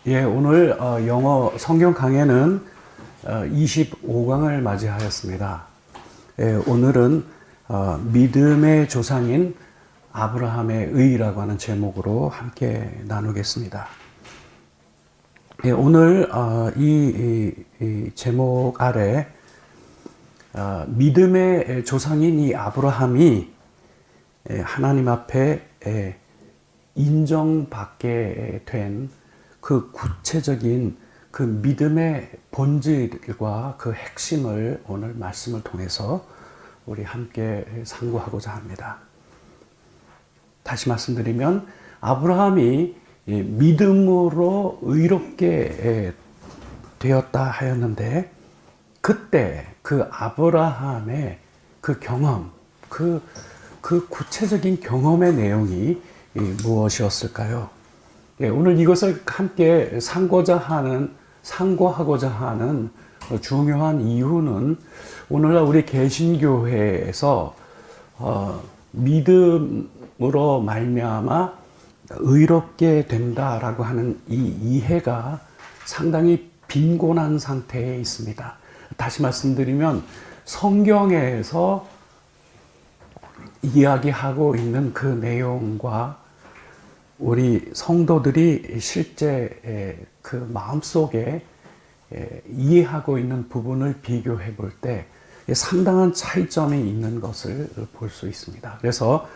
오늘 영어 성경 강해는 25강을 맞이하였습니다. 오늘은 믿음의 조상인 아브라함의 의라고 하는 제목으로 함께 나누겠습니다. 오늘 이 제목 아래 믿음의 조상인 이 아브라함이 하나님 앞에 인정받게 된 그 구체적인 그 믿음의 본질과 그 핵심을 오늘 말씀을 통해서 우리 함께 상고하고자 합니다. 다시 말씀드리면 아브라함이 믿음으로 의롭게 되었다 하였는데, 그때 그 아브라함의 그 경험, 그 구체적인 경험의 내용이 무엇이었을까요? 오늘 이것을 함께 상고하고자 하는 중요한 이유는, 오늘날 우리 개신교회에서 믿음으로 말미암아 의롭게 된다라고 하는 이 이해가 상당히 빈곤한 상태에 있습니다. 다시 말씀드리면 성경에서 이야기하고 있는 그 내용과 우리 성도들이 실제 그 마음속에 이해하고 있는 부분을 비교해 볼 때 상당한 차이점이 있는 것을 볼 수 있습니다. 그래서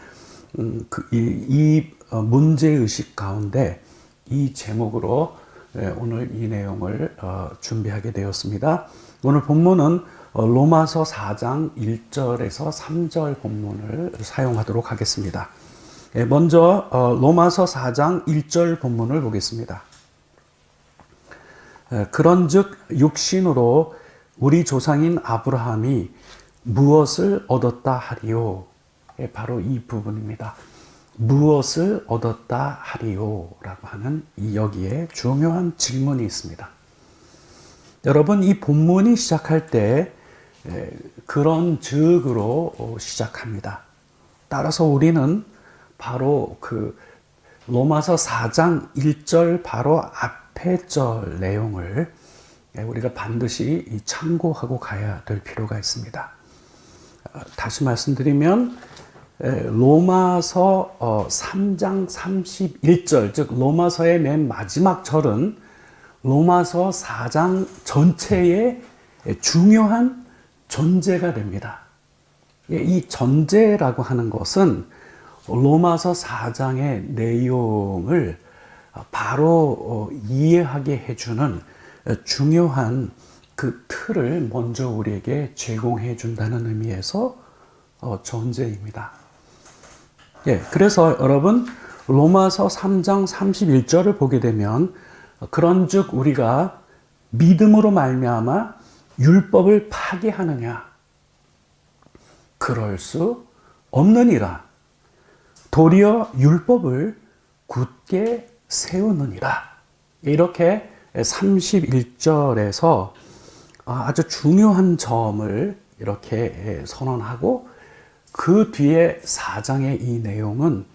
이 문제의식 가운데 이 제목으로 오늘 이 내용을 준비하게 되었습니다. 오늘 본문은 로마서 4장 1절에서 3절 본문을 사용하도록 하겠습니다. 먼저 로마서 4장 1절 본문을 보겠습니다. 그런즉 육신으로 우리 조상인 아브라함이 무엇을 얻었다 하리요? 바로 이 부분입니다. 무엇을 얻었다 하리요? 라고 하는 여기에 중요한 질문이 있습니다. 여러분, 이 본문이 시작할 때 그런 즉으로 시작합니다. 따라서 우리는 바로 그 로마서 4장 1절 바로 앞에 절 내용을 우리가 반드시 참고하고 가야 될 필요가 있습니다. 다시 말씀드리면 로마서 3장 31절, 즉 로마서의 맨 마지막 절은 로마서 4장 전체의 중요한 전제가 됩니다. 이 전제라고 하는 것은 로마서 4장의 내용을 바로 이해하게 해주는 중요한 그 틀을 먼저 우리에게 제공해 준다는 의미에서 전제입니다. 그래서 여러분, 로마서 3장 31절을 보게 되면 그런즉 우리가 믿음으로 말미암아 율법을 파괴하느냐? 그럴 수 없느니라. 도리어 율법을 굳게 세우느니라. 이렇게 31절에서 아주 중요한 점을 이렇게 선언하고, 그 뒤에 4장의 이 내용은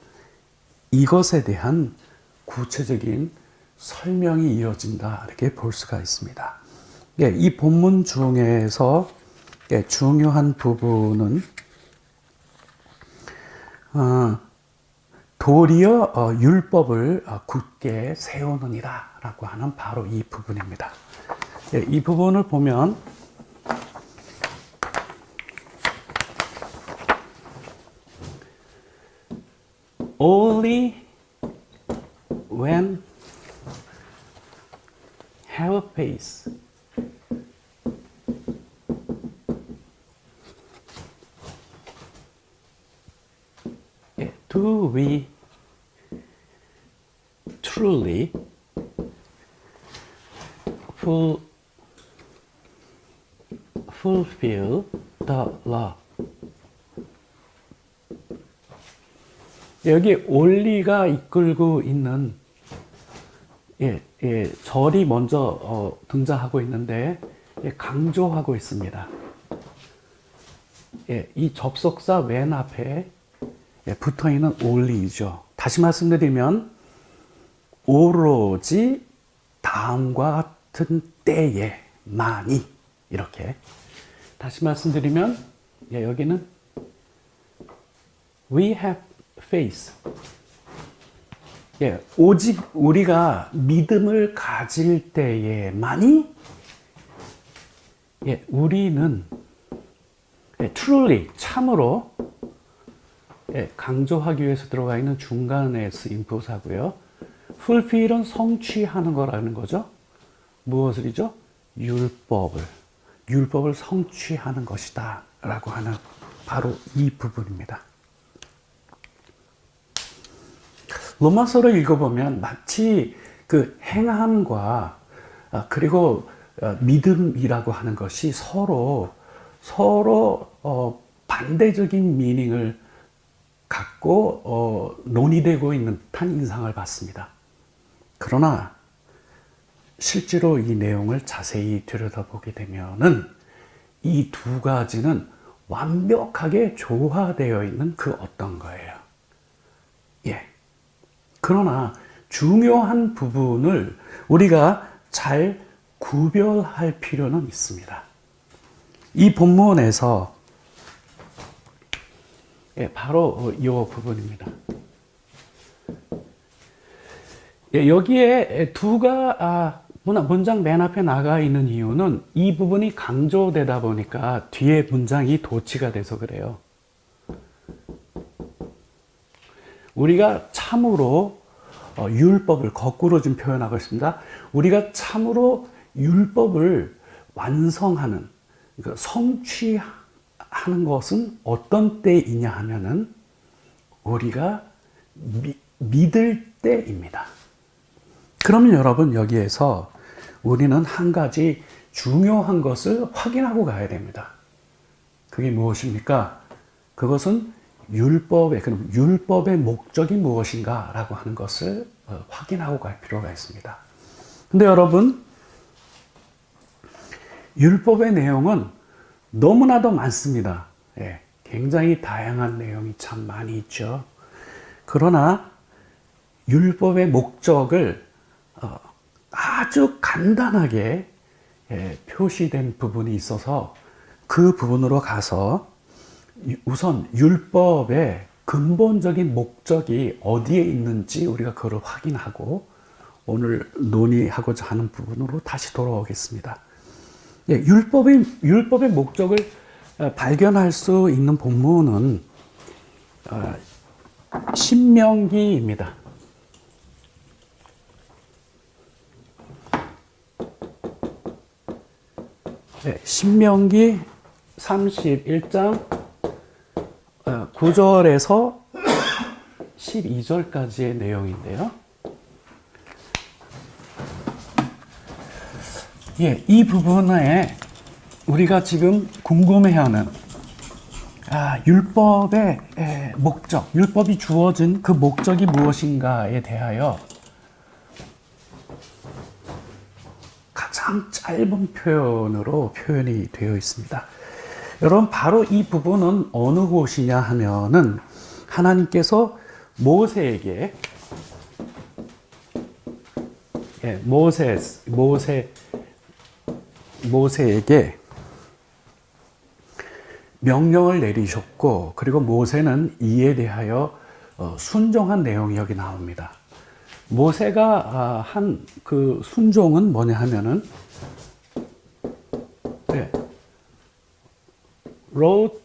이것에 대한 구체적인 설명이 이어진다, 이렇게 볼 수가 있습니다. 이 본문 중에서 중요한 부분은 도리어 율법을 굳게 세우느니라 라고 하는 바로 이 부분입니다. 이 부분을 보면 Only when have faith do we truly fulfill the law. 여기 only가 이끌고 있는 절이 먼저 등장하고 있는데 강조하고 있습니다. 이 접속사 맨 앞에 붙어 있는 only이죠. 다시 말씀드리면 오로지 다음과 같은 때에만이 이렇게 다시 말씀드리면 여기는 we have faith. 오직 우리가 믿음을 가질 때에만이 우리는 truly 참으로 강조하기 위해서 들어가 있는 중간에 쓰인 부사고요. fulfill은 성취하는 거라는 거죠. 무엇을이죠? 율법을 성취하는 것이다 라고 하는 바로 이 부분입니다. 로마서를 읽어보면 마치 그 행함과 그리고 믿음이라고 하는 것이 서로 반대적인 미닝을 갖고 논의되고 있는 듯한 인상을 받습니다. 그러나 실제로 이 내용을 자세히 들여다보게 되면은 이 두 가지는 완벽하게 조화되어 있는 그 어떤 거예요. 그러나 중요한 부분을 우리가 잘 구별할 필요는 있습니다. 이 본문에서 바로 이 부분입니다. 여기에 문장 맨 앞에 나가 있는 이유는 이 부분이 강조되다 보니까 뒤에 문장이 도치가 돼서 그래요. 우리가 참으로 율법을 거꾸로 좀 표현하고 있습니다. 우리가 참으로 율법을 완성하는, 그러니까 성취하는 것은 어떤 때이냐 하면은 우리가 믿을 때입니다. 그러면 여러분 여기에서 우리는 한 가지 중요한 것을 확인하고 가야 됩니다. 그게 무엇입니까? 그것은 그럼 율법의 목적이 무엇인가 라고 하는 것을 확인하고 갈 필요가 있습니다. 근데 여러분, 율법의 내용은 너무나도 많습니다. 굉장히 다양한 내용이 참 많이 있죠. 그러나 율법의 목적을 아주 간단하게 표시된 부분이 있어서 그 부분으로 가서 우선 율법의 근본적인 목적이 어디에 있는지 우리가 그걸 확인하고 오늘 논의하고자 하는 부분으로 다시 돌아오겠습니다. 율법의 목적을 발견할 수 있는 본문은 신명기입니다. 신명기 31장 9절에서 12절까지의 내용인데요. 이 부분에 우리가 지금 궁금해하는 율법의 목적, 율법이 주어진 그 목적이 무엇인가에 대하여 가장 짧은 표현으로 표현이 되어 있습니다. 여러분, 바로 이 부분은 어느 곳이냐 하면은 하나님께서 모세에게 모세에게 명령을 내리셨고, 그리고 모세는 이에 대하여 순종한 내용이 여기 나옵니다. 모세가 한 그 순종은 뭐냐 하면은 wrote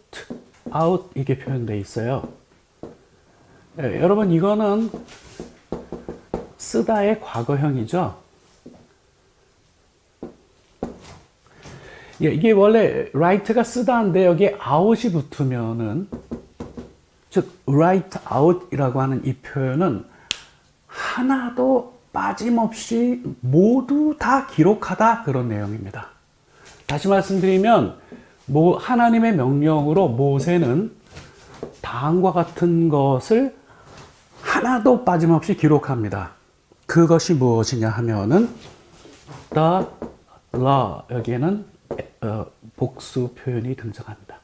out 이게 표현되어 있어요. 여러분, 이거는 쓰다의 과거형이죠. 이게 원래 write가 쓰다인데 여기에 out이 붙으면은, 즉 write out이라고 하는 이 표현은 하나도 빠짐없이 모두 다 기록하다, 그런 내용입니다. 다시 말씀드리면 하나님의 명령으로 모세는 다음과 같은 것을 하나도 빠짐없이 기록합니다. 그것이 무엇이냐 하면은 the law, 여기에는 복수 표현이 등장합니다.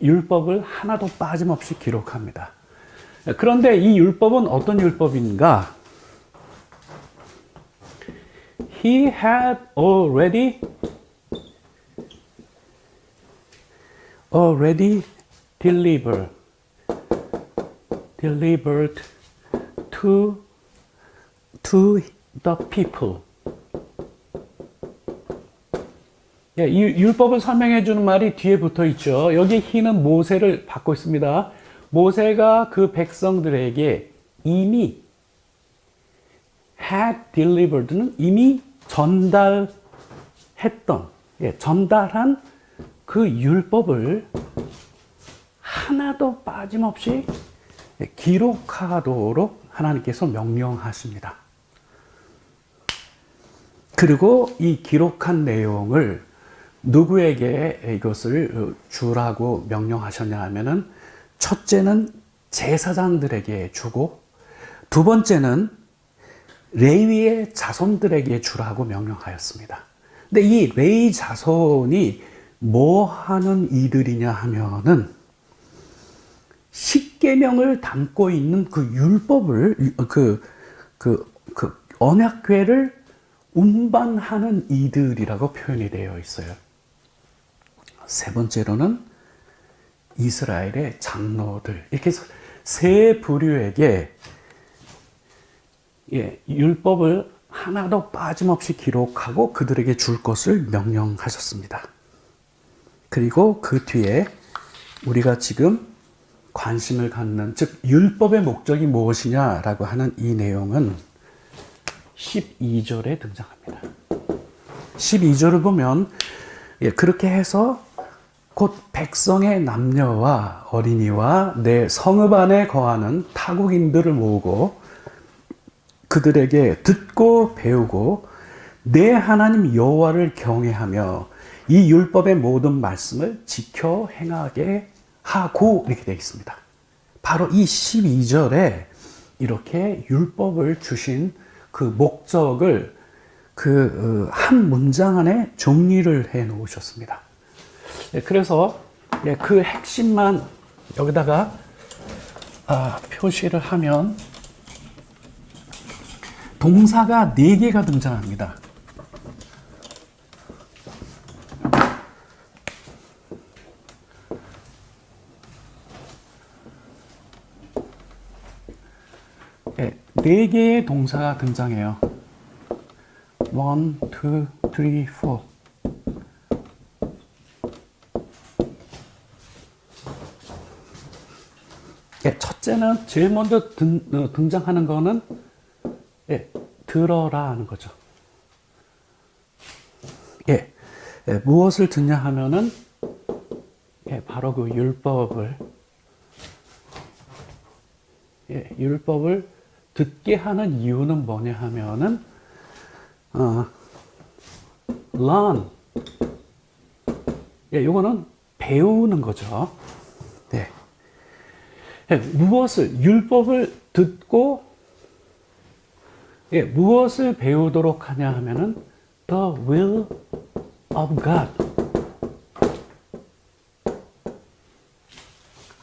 율법을 하나도 빠짐없이 기록합니다. 그런데 이 율법은 어떤 율법인가? He had already delivered to the people. 예, 이 율법을 설명해 주는 말이 뒤에 붙어 있죠. 여기 he는 모세를 받고 있습니다. 모세가 그 백성들에게 이미 had delivered는 이미 전달한 그 율법을 하나도 빠짐없이 기록하도록 하나님께서 명령하십니다. 그리고 이 기록한 내용을 누구에게 이것을 주라고 명령하셨냐 하면은 첫째는 제사장들에게 주고 두 번째는 레위의 자손들에게 주라고 명령하였습니다. 근데 이 레위 자손이 뭐 하는 이들이냐 하면은 십계명을 담고 있는 그 율법을 그 언약궤를 운반하는 이들이라고 표현이 되어 있어요. 세 번째로는 이스라엘의 장로들, 이렇게 해서 세 부류에게 율법을 하나도 빠짐없이 기록하고 그들에게 줄 것을 명령하셨습니다. 그리고 그 뒤에 우리가 지금 관심을 갖는, 즉 율법의 목적이 무엇이냐라고 하는 이 내용은 12절에 등장합니다. 12절을 보면 그렇게 해서 곧 백성의 남녀와 어린이와 내 성읍 안에 거하는 타국인들을 모으고 그들에게 듣고 배우고 내 하나님 여호와를 경외하며 이 율법의 모든 말씀을 지켜 행하게 하고, 이렇게 되어 있습니다. 바로 이 12절에 이렇게 율법을 주신 그 목적을 그 한 문장 안에 정리를 해 놓으셨습니다. 그래서 그 핵심만 여기다가 표시를 하면 동사가 4개가 등장합니다. 네 개의 동사가 등장해요. 1, 2, 3, 4. 첫째는 제일 먼저 등장하는 거는 들어라 하는 거죠. 무엇을 듣냐 하면은 바로 그 율법을 듣게 하는 이유는 뭐냐 하면은 learn. 요거는 배우는 거죠. 무엇을 율법을 듣고 무엇을 배우도록 하냐 하면은 the will of God.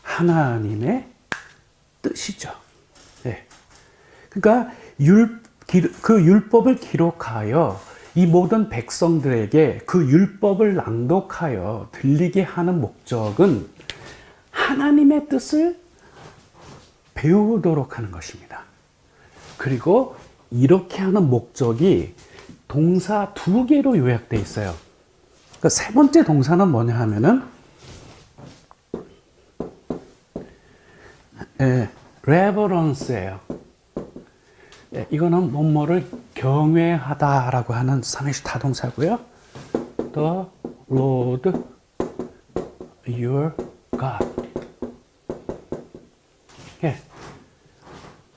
하나님의 뜻이죠. 그러니까 그 율법을 기록하여 이 모든 백성들에게 그 율법을 낭독하여 들리게 하는 목적은 하나님의 뜻을 배우도록 하는 것입니다. 그리고 이렇게 하는 목적이 동사 2개로 요약되어 있어요. 그러니까 세 번째 동사는 뭐냐 하면은 reverence예요. 이거는 뭐뭐를 경외하다라고 하는 삼행시 타동사고요. The Lord your God.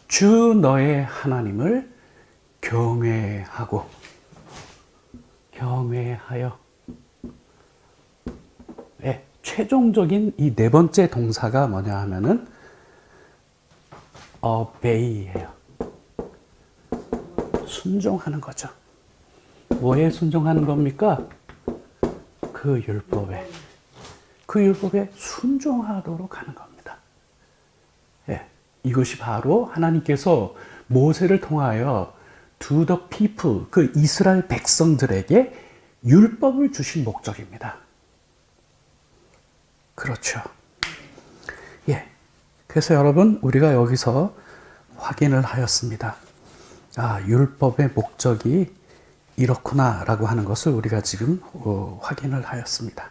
주 너의 하나님을 경외하여 최종적인 이 네 번째 동사가 뭐냐 하면은 obey예요. 순종하는 거죠. 뭐에 순종하는 겁니까? 그 율법에 순종하도록 하는 겁니다. 이것이 바로 하나님께서 모세를 통하여 to the people, 그 이스라엘 백성들에게 율법을 주신 목적입니다. 그렇죠. 예. 그래서 여러분, 우리가 여기서 확인을 하였습니다. 아, 율법의 목적이 이렇구나라고 하는 것을 우리가 지금 확인을 하였습니다.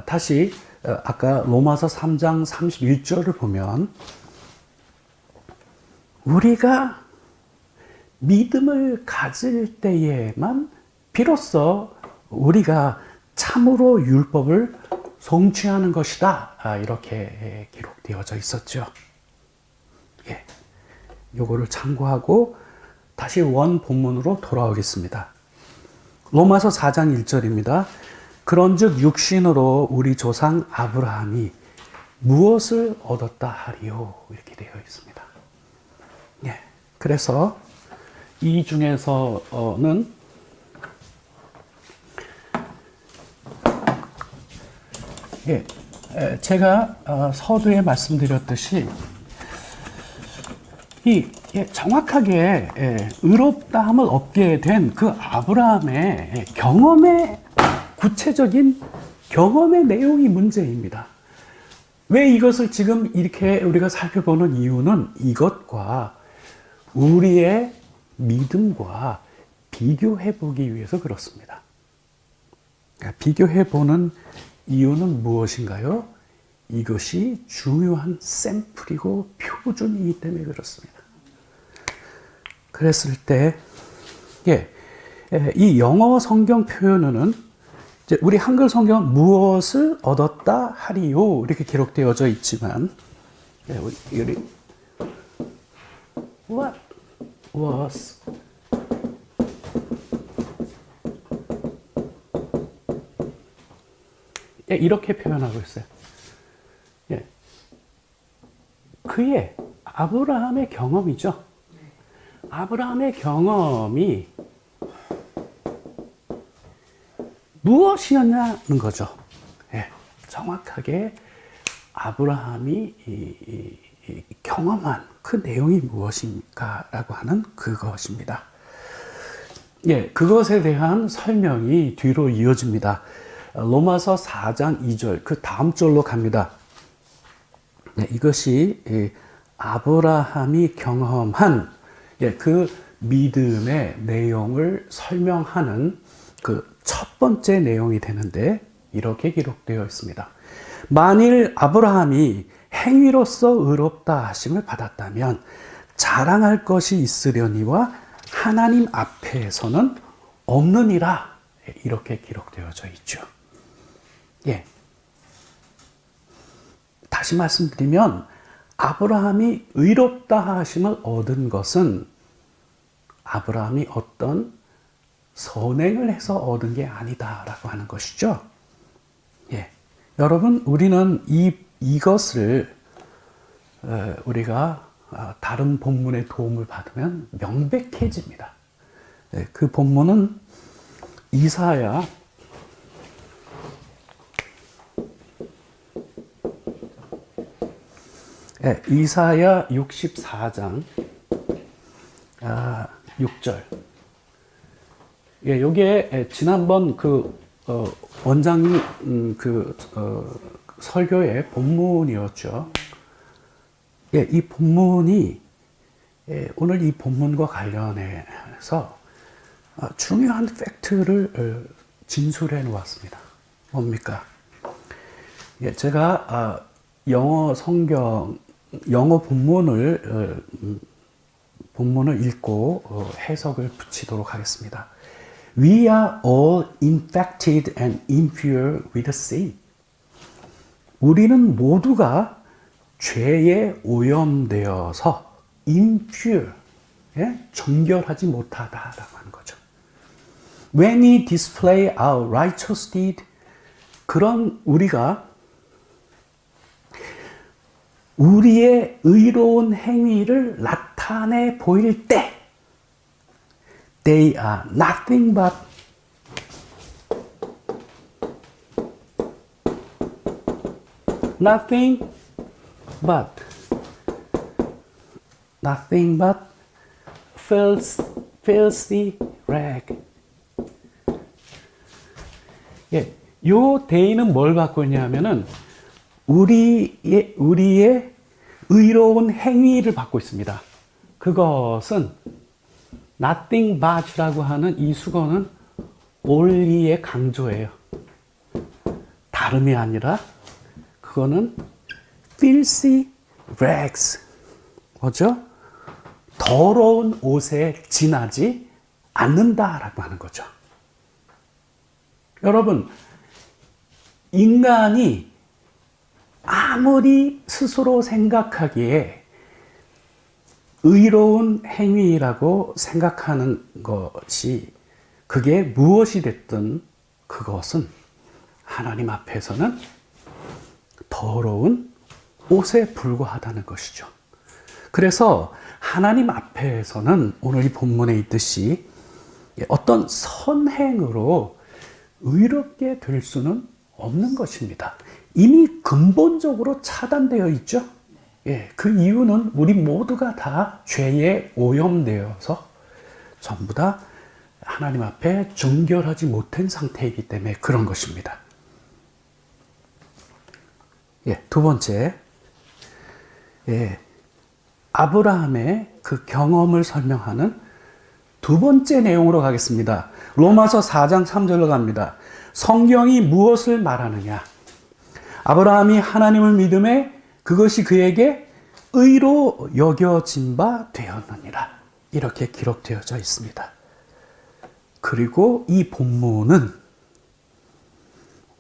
다시 아까 로마서 3장 31절을 보면 우리가 믿음을 가질 때에만 비로소 우리가 참으로 율법을 성취하는 것이다. 이렇게 기록되어져 있었죠. 예. 요거를 참고하고 다시 원 본문으로 돌아오겠습니다. 로마서 4장 1절입니다. 그런즉 육신으로 우리 조상 아브라함이 무엇을 얻었다 하리요? 이렇게 되어 있습니다. 예. 그래서 이 중에서는 예, 제가 서두에 말씀드렸듯이 정확하게 의롭다함을 얻게 된 그 아브라함의 경험의 구체적인 경험의 내용이 문제입니다. 왜 이것을 지금 이렇게 우리가 살펴보는 이유는 이것과 우리의 믿음과 비교해 보기 위해서 그렇습니다. 비교해 보는 이유는 무엇인가요? 이것이 중요한 샘플이고 표준이기 때문에 그렇습니다. 그랬을 때, 이 영어 성경 표현은 이제 우리 한글 성경 무엇을 얻었다 하리요 이렇게 기록되어져 있지만, 우리 what was 이렇게 표현하고 있어요. 그의 아브라함의 경험이죠. 아브라함의 경험이 무엇이었냐는 거죠. 정확하게 아브라함이 경험한 그 내용이 무엇입니까? 라고 하는 그것입니다. 그것에 대한 설명이 뒤로 이어집니다. 로마서 4장 2절, 그 다음 절로 갑니다. 이것이 아브라함이 경험한 그 믿음의 내용을 설명하는 그 첫 번째 내용이 되는데 이렇게 기록되어 있습니다. 만일 아브라함이 행위로서 의롭다 하심을 받았다면 자랑할 것이 있으려니와 하나님 앞에서는 없느니라. 이렇게 기록되어져 있죠. 다시 말씀드리면 아브라함이 의롭다 하심을 얻은 것은 아브라함이 어떤 선행을 해서 얻은 게 아니다라고 하는 것이죠. 여러분, 우리는 이것을 우리가 다른 본문의 도움을 받으면 명백해집니다. 그 본문은 이사야 64장 6절. 요게 지난번 원장님 설교의 본문이었죠. 이 본문이 오늘 이 본문과 관련해서 중요한 팩트를 진술해 놓았습니다. 뭡니까? 제가 영어 본문을 읽고 해석을 붙이도록 하겠습니다. We are all infected and impure with sin. 우리는 모두가 죄에 오염되어서 impure, 정결하지 못하다라고 하는 거죠. When we display our righteous deed, 그런 우리가 우리의 의로운 행위를 나타내 보일 때 They are nothing but nothing but filthy rag. 예, 요 they는 뭘 받고 있냐면은 우리의 의로운 행위를 받고 있습니다. 그것은 nothing but라고 하는 이 수거는 only의 강조예요. 다름이 아니라 그거는 filthy rags. 뭐죠? 더러운 옷에 지나지 않는다라고 하는 거죠. 여러분, 인간이 아무리 스스로 생각하기에 의로운 행위라고 생각하는 것이 그게 무엇이 됐든 그것은 하나님 앞에서는 더러운 옷에 불과하다는 것이죠. 그래서 하나님 앞에서는 오늘 이 본문에 있듯이 어떤 선행으로 의롭게 될 수는 없는 것입니다. 이미 근본적으로 차단되어 있죠. 예, 그 이유는 우리 모두가 다 죄에 오염되어서 전부 다 하나님 앞에 정결하지 못한 상태이기 때문에 그런 것입니다. 예, 두 번째, 예, 아브라함의 그 경험을 설명하는 두 번째 내용으로 가겠습니다. 로마서 4장 3절로 갑니다. 성경이 무엇을 말하느냐? 아브라함이 하나님을 믿음에 그것이 그에게 의로 여겨진 바 되었느니라. 이렇게 기록되어져 있습니다. 그리고 이 본문은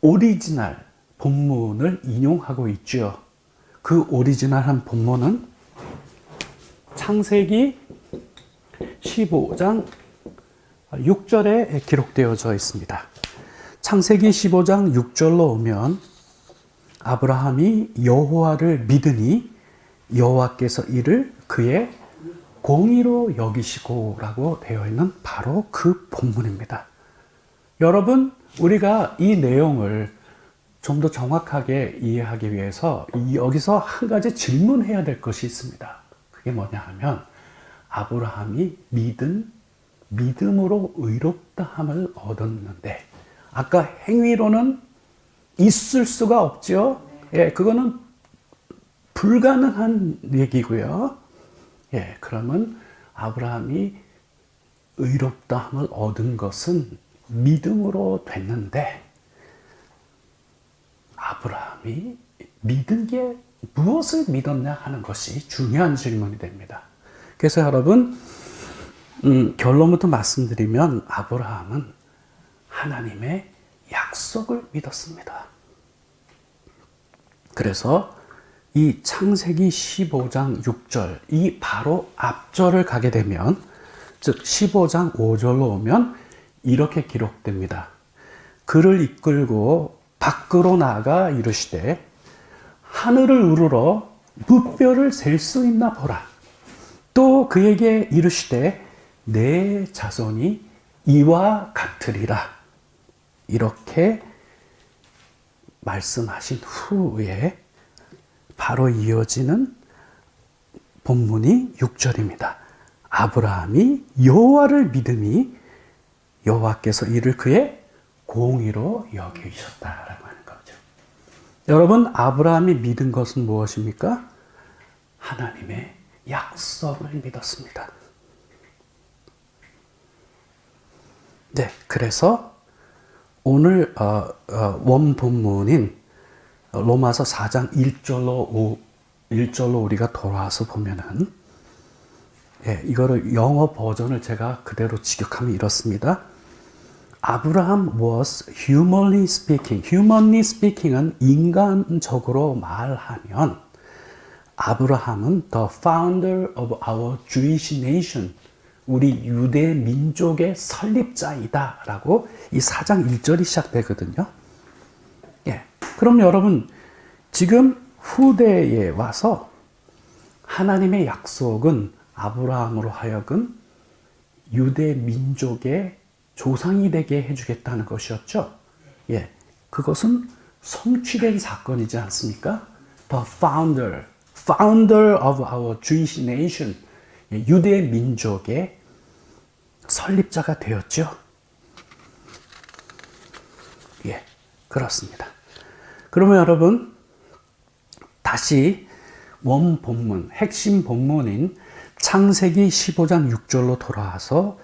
오리지널 본문을 인용하고 있죠. 그 오리지널한 본문은 창세기 15장 6절에 기록되어져 있습니다. 창세기 15장 6절로 오면 아브라함이 여호와를 믿으니 여호와께서 이를 그의 공의로 여기시고라고 되어 있는 바로 그 본문입니다. 여러분, 우리가 이 내용을 좀 더 정확하게 이해하기 위해서 여기서 한 가지 질문해야 될 것이 있습니다. 그게 뭐냐 하면 아브라함이 믿음으로 의롭다함을 얻었는데 아까 행위로는 있을 수가 없죠. 예, 그거는 불가능한 얘기고요. 예, 그러면 아브라함이 의롭다함을 얻은 것은 믿음으로 됐는데 아브라함이 믿은 게 무엇을 믿었냐 하는 것이 중요한 질문이 됩니다. 그래서 여러분, 결론부터 말씀드리면 아브라함은 하나님의 약속을 믿었습니다. 그래서 이 창세기 15장 6절, 이 바로 앞절을 가게 되면, 즉 15장 5절로 오면 이렇게 기록됩니다. 그를 이끌고 밖으로 나가 이르시되 하늘을 우러러 무뼈를 셀 수 있나 보라. 또 그에게 이르시되 내 자손이 이와 같으리라. 이렇게 말씀하신 후에 바로 이어지는 본문이 6절입니다. 아브라함이 여호와를 믿음이 여호와께서 이를 그의 공의로 여기셨다라고 하는 거죠. 여러분, 아브라함이 믿은 것은 무엇입니까? 하나님의 약속을 믿었습니다. 네, 그래서 오늘 원 본문인 로마서 4장 1절로 우리가 돌아와서 보면은, 예, 이거를 영어 버전을 제가 그대로 직역하면 이렇습니다. 아브라함 was humanly speaking. humanly speaking은 인간적으로 말하면 아브라함은 the founder of our Jewish nation. 우리 유대 민족의 설립자이다 라고 이 4장 1절이 시작되거든요. 예. 그럼 여러분, 지금 후대에 와서 하나님의 약속은 아브라함으로 하여금 유대 민족의 조상이 되게 해주겠다는 것이었죠. 예. 그것은 성취된 사건이지 않습니까? The founder of our Jewish nation. 유대 민족의 설립자가 되었죠. 예, 그렇습니다. 그러면 여러분, 다시 원 본문, 핵심 본문인 창세기 15장 6절로 돌아와서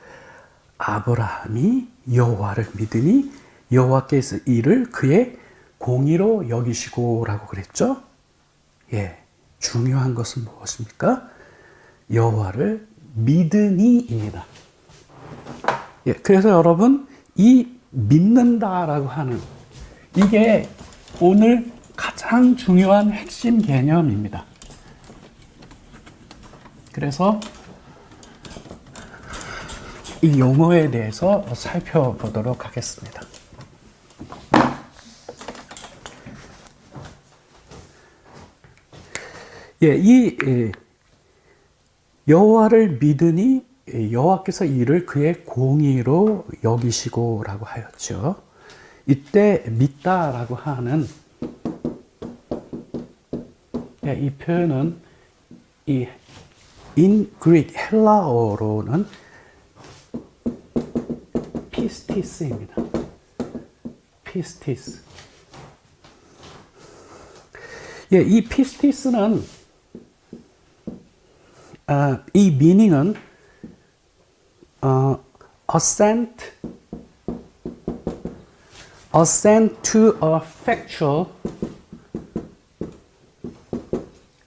아브라함이 여호와를 믿으니 여호와께서 이를 그의 공의로 여기시고라고 그랬죠. 예, 중요한 것은 무엇입니까? 여호와를 믿으니입니다. 예, 그래서 여러분, 이 믿는다라고 하는 이게 오늘 가장 중요한 핵심 개념입니다. 그래서 이 용어에 대해서 살펴보도록 하겠습니다. 예, 이 여호와를 믿으니 여호와께서 이를 그의 공의로 여기시고라고 하였죠. 이때 믿다라고 하는 이 표현은 in Greek 헬라어로는 피스티스입니다. 피스티스. 예, 이 피스티스는 이 미닝은 assent to a factual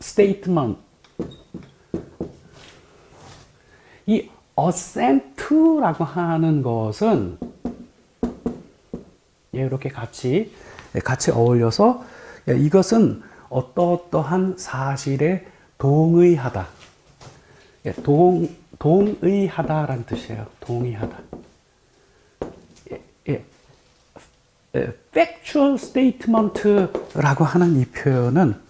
statement. 이 assent to라고 하는 것은 이렇게 같이 어울려서 이것은 어떠한 사실에 동의하다. 동의하다라는 뜻이에요. 동의하다. factual statement라고 하는 이 표현은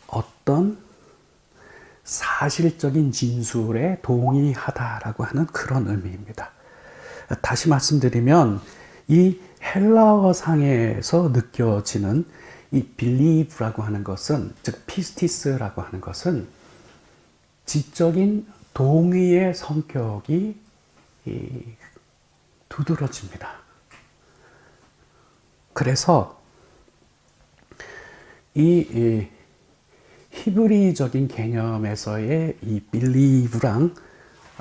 어떤 사실적인 진술에 동의하다라고 하는 그런 의미입니다. 다시 말씀드리면 이 헬라어상에서 느껴지는 이 believe라고 하는 것은, 즉 피스티스라고 하는 것은 지적인 동의의 성격이 두드러집니다. 그래서 이 히브리적인 개념에서의 이 believe랑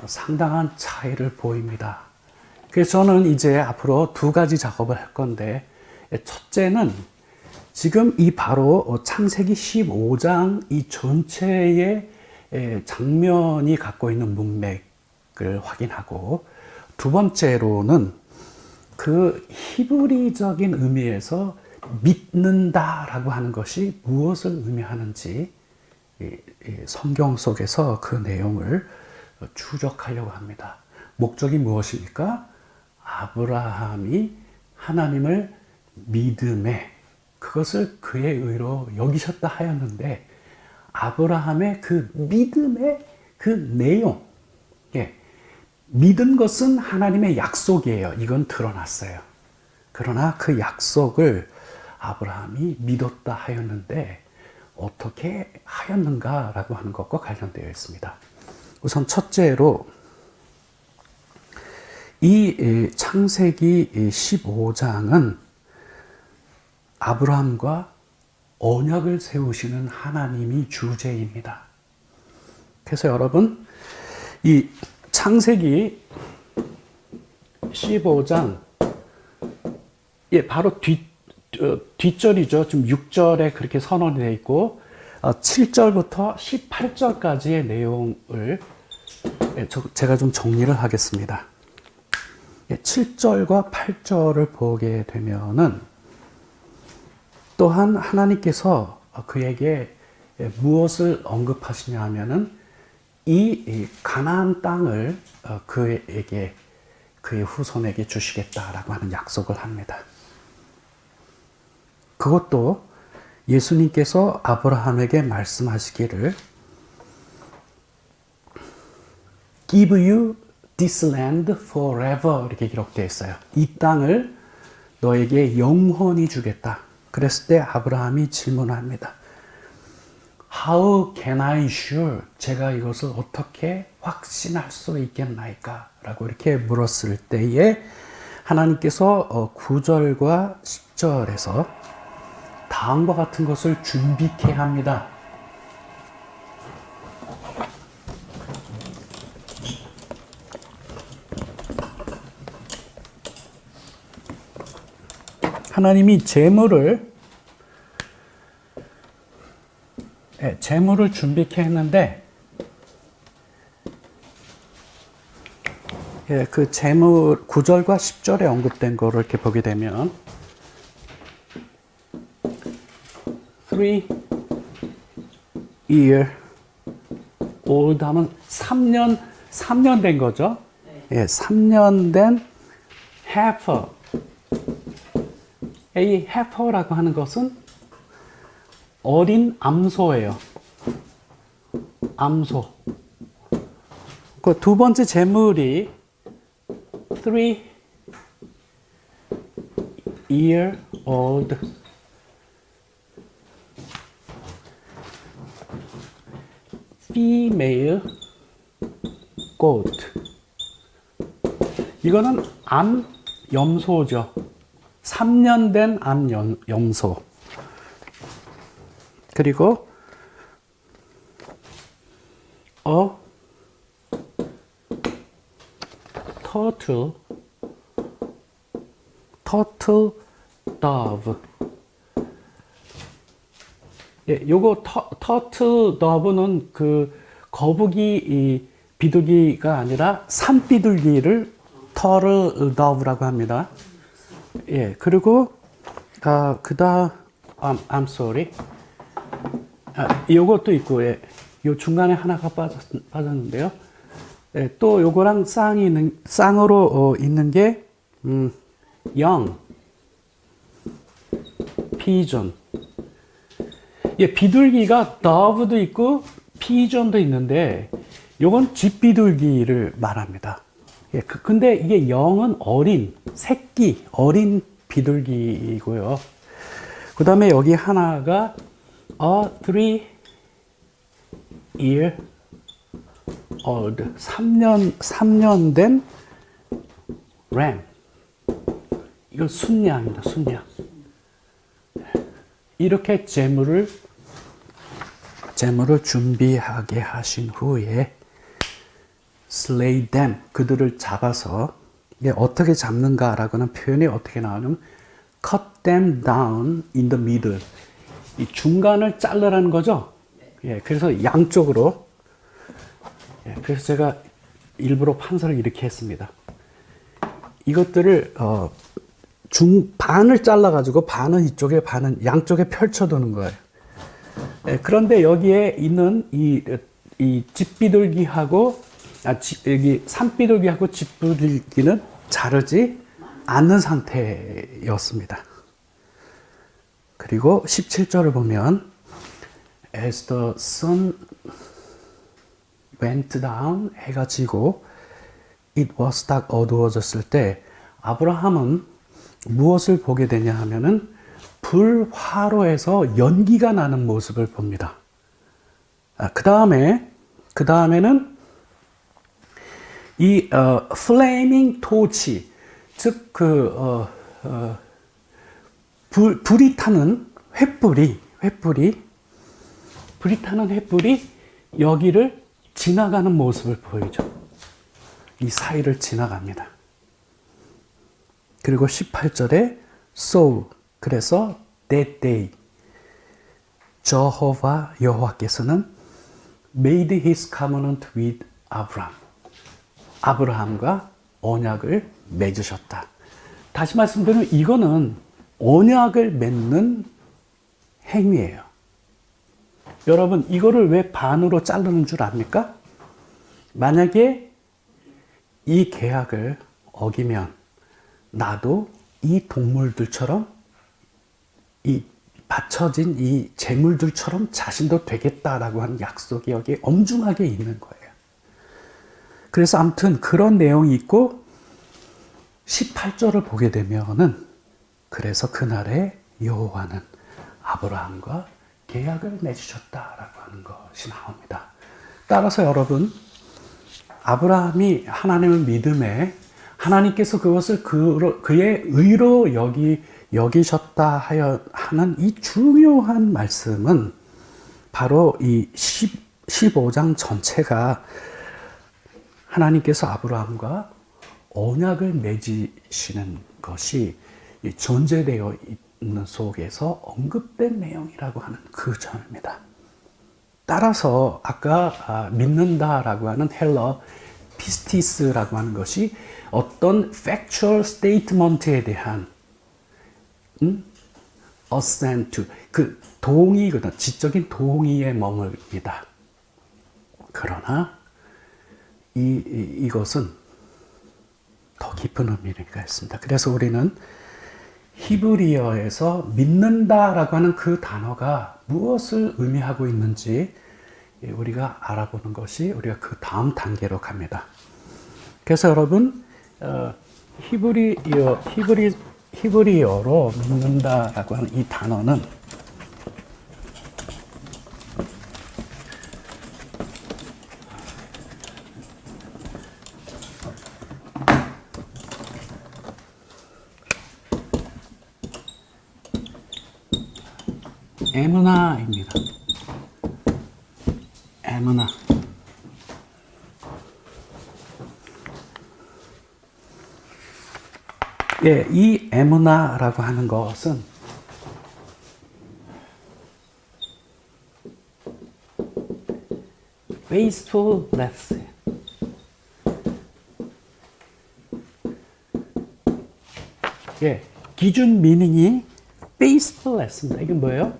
상당한 차이를 보입니다. 그래서 저는 이제 앞으로 두 가지 작업을 할 건데, 첫째는 지금 이 바로 창세기 15장 이 전체의 장면이 갖고 있는 문맥을 확인하고, 두 번째로는 그 히브리적인 의미에서 믿는다라고 하는 것이 무엇을 의미하는지 성경 속에서 그 내용을 추적하려고 합니다. 목적이 무엇입니까? 아브라함이 하나님을 믿음에 그것을 그의 의로 여기셨다 하였는데, 아브라함의 그 믿음의 그 내용, 믿은 것은 하나님의 약속이에요. 이건 드러났어요. 그러나 그 약속을 아브라함이 믿었다 하였는데 어떻게 하였는가라고 하는 것과 관련되어 있습니다. 우선 첫째로 이 창세기 15장은 아브라함과 언약을 세우시는 하나님이 주제입니다. 그래서 여러분, 이 창세기 15장, 바로 뒷절이죠. 지금 6절에 그렇게 선언이 되어 있고, 7절부터 18절까지의 내용을 제가 좀 정리를 하겠습니다. 7절과 8절을 보게 되면은 또한 하나님께서 그에게 무엇을 언급하시냐 하면은 이 가나안 땅을 그에게, 그의 후손에게 주시겠다라고 하는 약속을 합니다. 그것도 예수님께서 아브라함에게 말씀하시기를 Give you this land forever 이렇게 기록되어 있어요. 이 땅을 너에게 영원히 주겠다. 그랬을 때 아브라함이 질문합니다. How can I sure? 제가 이것을 어떻게 확신할 수 있겠나이까? 라고 이렇게 물었을 때에 하나님께서 9절과 10절에서 다음과 같은 것을 준비케 합니다. 하나님이 재물을 준비케 했는데 그 재물 9절과 10절에 언급된 거를 이렇게 보게 되면 3-year old 하면 3년 된 거죠. 네. 3년 된 heifer. 이 heifer라고 하는 것은 어린 암소예요. 암소. 그 두 번째 재물이 3-year old female goat. 이거는 암염소죠. 3년 된 암염소. 그리고 turtle dove. 요거 turtle dove는 그 거북이 비둘기가 아니라 산비둘기를 turtle dove라고 합니다. 그리고 그다음 I'm sorry. 요것도 있고 요 중간에 하나가 빠졌는데요. 또 요거랑 쌍으로 있는 게 young pigeon. 비둘기가 dove도 있고 pigeon도 있는데 요건 집비둘기를 말합니다. 근데 이게 young은 어린 새끼 어린 비둘기이고요. 그 다음에 여기 하나가 3-year old 3년 된 ram. 이건 순양입니다. 순양. 이렇게 재물을 준비하게 하신 후에 slay them, 그들을 잡아서 이게 어떻게 잡는가라고는 표현이 어떻게 나오냐면 cut them down in the middle. 이 중간을 자르라는 거죠. 그래서 양쪽으로. 그래서 제가 일부러 판서를 이렇게 했습니다. 이것들을 반을 잘라가지고 반은 이쪽에 반은 양쪽에 펼쳐두는 거예요. 그런데 여기에 있는 이 집비둘기하고 여기 산비둘기하고 집비둘기는 자르지 않는 상태였습니다. 그리고 17절을 보면 As the sun went down, 해가 지고 it was dark, 어두워졌을 때 아브라함은 무엇을 보게 되냐 하면은 불화로에서 연기가 나는 모습을 봅니다. 그 다음에는 이 flaming torch, 즉 불이 타는 불이 타는 횃불이 여기를 지나가는 모습을 보이죠. 이 사이를 지나갑니다. 그리고 18절에 so, 그래서 that day 저호와 여호와께서는 made his covenant with Abraham. 아브라함과 언약을 맺으셨다. 다시 말씀드리면 이거는 언약을 맺는 행위예요. 여러분, 이거를 왜 반으로 자르는 줄 압니까? 만약에 이 계약을 어기면 나도 이 동물들처럼 이 바쳐진 이 재물들처럼 자신도 되겠다라고 하는 약속이 여기에 엄중하게 있는 거예요. 그래서 아무튼 그런 내용이 있고 18절을 보게 되면은 그래서 그날에 여호와는 아브라함과 계약을 맺으셨다라고 하는 것이 나옵니다. 따라서 여러분, 아브라함이 하나님을 믿음에 하나님께서 그것을 그의 의로 여기셨다 하는 이 중요한 말씀은 바로 이 15장 전체가 하나님께서 아브라함과 언약을 맺으시는 것이 존재되어 있는 속에서 언급된 내용이라고 하는 그 점입니다. 따라서 아까 믿는다라고 하는 헬러 피스티스라고 하는 것이 어떤 factual statement에 대한 assent, 그 동의거든, 지적인 동의에 머뭅니다. 그러나 이것은 더 깊은 의미가 있습니다. 그래서 우리는 히브리어에서 믿는다라고 하는 그 단어가 무엇을 의미하고 있는지 우리가 알아보는 것이 우리가 그 다음 단계로 갑니다. 그래서 여러분, 히브리어로 믿는다라고 하는 이 단어는 에무나입니다. 에무나. 예, 이 에무나라고 하는 것은 faithfulness. 예, 기준 미닝이 faithfulness입니다. 이게 뭐예요?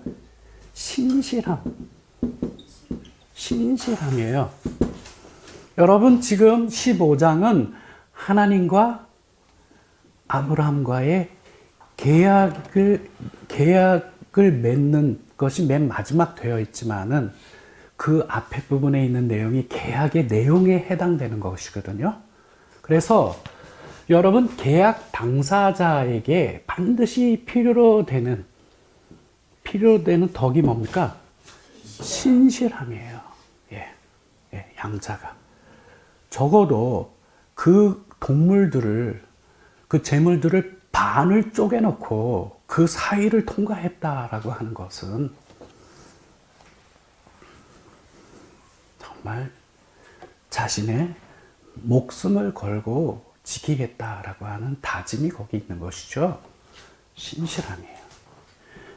신실함이에요. 여러분, 지금 15장은 하나님과 아브라함과의 계약을 맺는 것이 맨 마지막 되어 있지만은 그 앞에 부분에 있는 내용이 계약의 내용에 해당되는 것이거든요. 그래서 여러분, 계약 당사자에게 반드시 필요로 되는 덕이 뭡니까? 신실함이에요. 양자가. 적어도 그 동물들을, 그 재물들을 반을 쪼개놓고 그 사이를 통과했다라고 하는 것은 정말 자신의 목숨을 걸고 지키겠다라고 하는 다짐이 거기 있는 것이죠. 신실함이에요.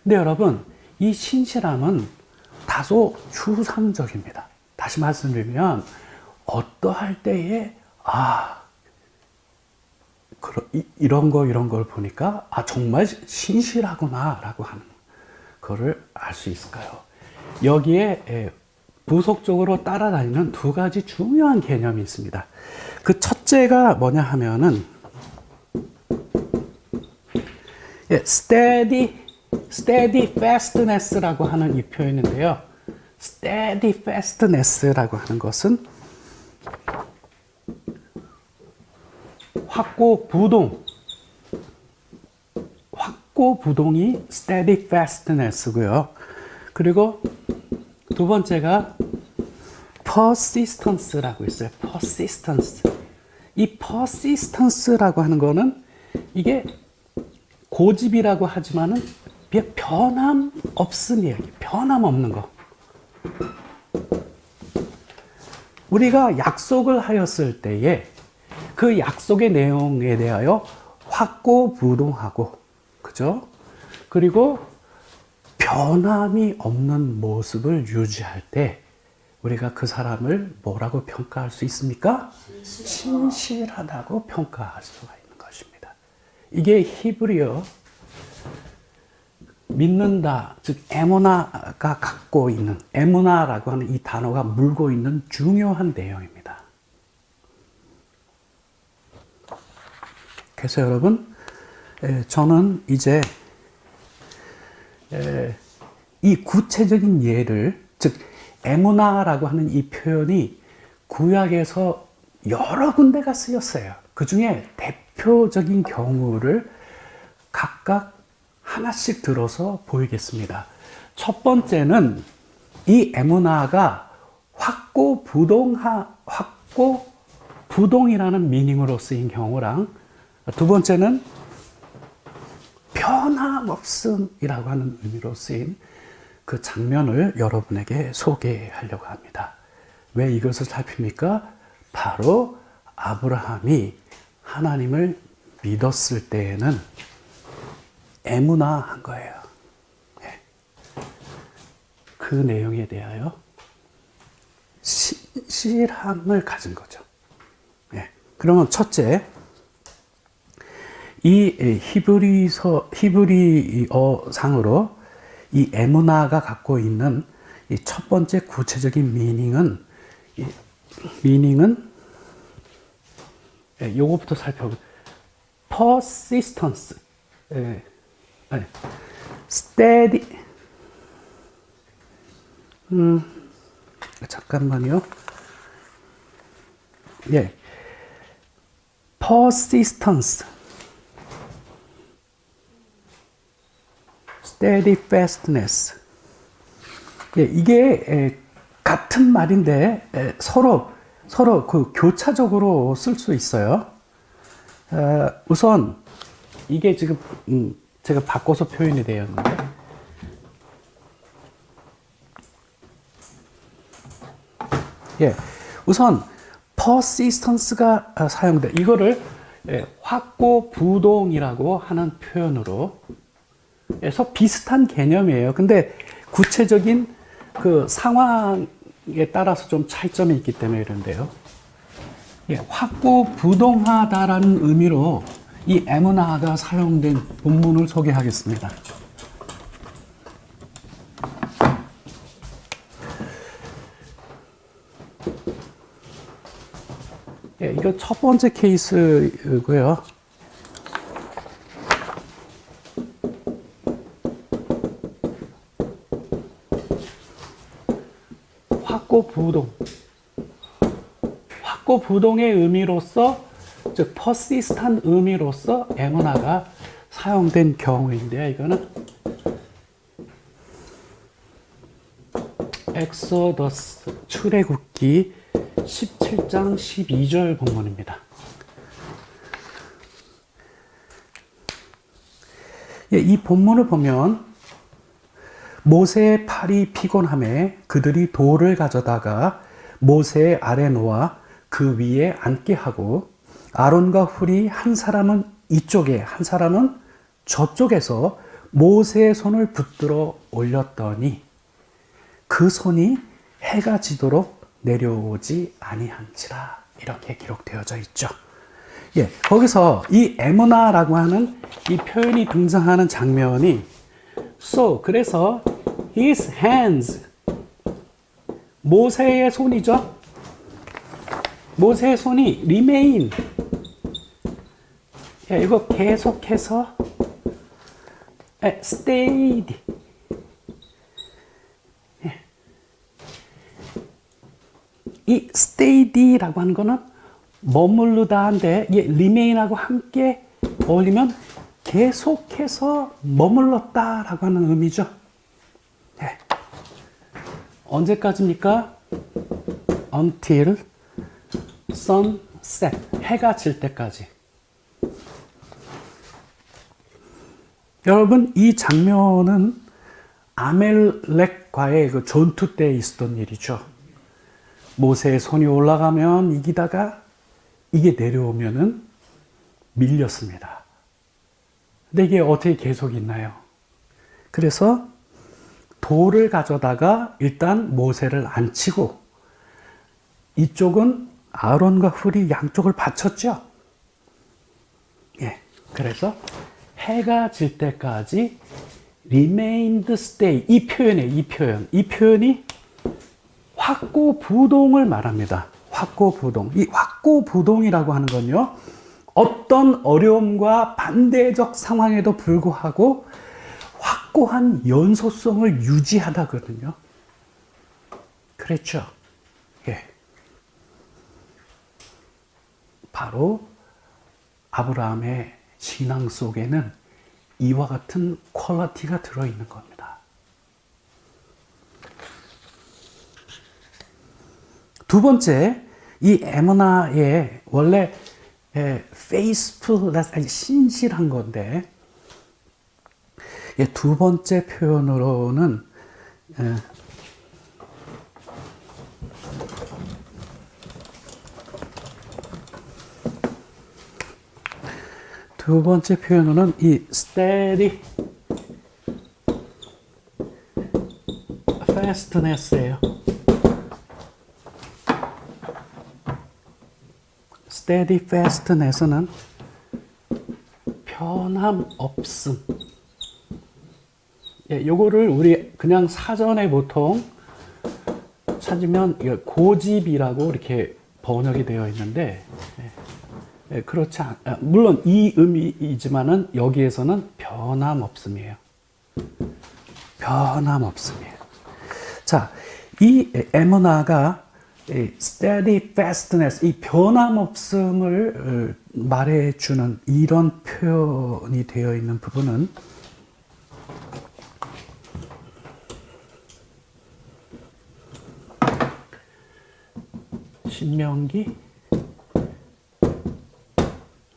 근데 여러분, 이 신실함은 다소 추상적입니다. 다시 말씀드리면 어떠할 때에 이런 걸 보니까 정말 신실하구나 라고 하는 거를 알 수 있을까요? 여기에 부속적으로 따라다니는 두 가지 중요한 개념이 있습니다. 그 첫째가 뭐냐 하면은 steadfastness라고 하는 이 표현인데요. steadfastness라고 하는 것은 확고부동이 steadfastness고요. 그리고 두 번째가 persistence라고 있어요. persistence. 이 persistence라고 하는 거는 이게 고집이라고 하지만은 변함없은 이야기, 변함없는 거. 우리가 약속을 하였을 때에 그 약속의 내용에 대하여 확고부동하고, 그죠? 그리고 변함이 없는 모습을 유지할 때 우리가 그 사람을 뭐라고 평가할 수 있습니까? 신실하다고 평가할 수가 있는 것입니다. 이게 히브리어 믿는다, 즉 에무나가 갖고 있는, 에무나라고 하는 이 단어가 물고 있는 중요한 내용입니다. 그래서 여러분, 저는 이제 이 구체적인 예를, 즉 에무나라고 하는 이 표현이 구약에서 여러 군데가 쓰였어요. 그 중에 대표적인 경우를 각각 하나씩 들어서 보이겠습니다. 첫 번째는 이 에무나가 확고부동이라는 미닝으로 쓰인 경우랑, 두 번째는 변함없음이라고 하는 의미로 쓰인 그 장면을 여러분에게 소개하려고 합니다. 왜 이것을 살핍니까? 바로 아브라함이 하나님을 믿었을 때에는 에무나한 거예요. 그 내용에 대하여 신실함을 가진 거죠. 그러면 첫째, 이 히브리어 상으로 이 에무나가 갖고 있는 이 첫 번째 구체적인 미닝은 요거부터 살펴보면 persistence, steady, 잠깐만요. persistence, steadfastness. 이게 같은 말인데 서로 그 교차적으로 쓸 수 있어요. 우선 이게 지금 제가 바꿔서 표현이 되었는데, 우선 persistence가 사용돼. 이거를 확고부동이라고 하는 표현으로 해서 비슷한 개념이에요. 근데 구체적인 그 상황에 따라서 좀 차이점이 있기 때문에 이런데요. 확고부동하다라는 의미로 이 에무나가 사용된 본문을 소개하겠습니다. 이거 첫 번째 케이스고요. 확고부동의 의미로서, 즉 persistent 의미로서 에무나가 사용된 경우인데요. 이거는 엑소더스 출애굽기 17장 12절 본문입니다. 이 본문을 보면 모세의 팔이 피곤함에 그들이 돌을 가져다가 모세의 아래 놓아 그 위에 앉게 하고 아론과 훌이 한 사람은 이쪽에 한 사람은 저쪽에서 모세의 손을 붙들어 올렸더니 그 손이 해가 지도록 내려오지 아니한지라, 이렇게 기록되어져 있죠. 거기서 이 에무나라고 하는 이 표현이 등장하는 장면이 그래서 his hands, 모세의 손이죠. 모세의 손이 remain, 이거 계속해서 stayed, 이 stayed라고 하는 거는 머무르다인데 remain하고 함께 어울리면 계속해서 머물렀다라고 하는 의미죠. 언제까지입니까? Until sunset, 해가 질 때까지. 여러분, 이 장면은 아멜렉과의 그 전투 때 있었던 일이죠. 모세의 손이 올라가면 이기다가 이게 내려오면은 밀렸습니다. 근데 이게 어떻게 계속 있나요? 그래서 돌을 가져다가 일단 모세를 앉히고 이쪽은 아론과 훌이 양쪽을 받쳤죠. 그래서 해가 질 때까지 remained stay, 이 표현이 확고부동을 말합니다. 확고부동. 이 확고부동이라고 하는 건요, 어떤 어려움과 반대적 상황에도 불구하고 확고한 연소성을 유지하다거든요. 그랬죠. 바로 아브라함의 신앙 속에는 이와 같은 퀄리티가 들어있는 겁니다. 두 번째, 이 에머나의 원래 faithful, 아니 신실한 건데, 두 번째 표현으로는 두 번째 표현으로는 이 steady fastness예요. steady fastness는 변함 없음. 요거를 우리 그냥 사전에 보통 찾으면 고집이라고 이렇게 번역이 되어 있는데, 그렇지 물론 이 의미이지만은 여기에서는 변함없음이에요. 변함없음이에요. 자, 이 에머나가 steady fastness, 이 변함없음을 말해주는 이런 표현이 되어 있는 부분은 신명기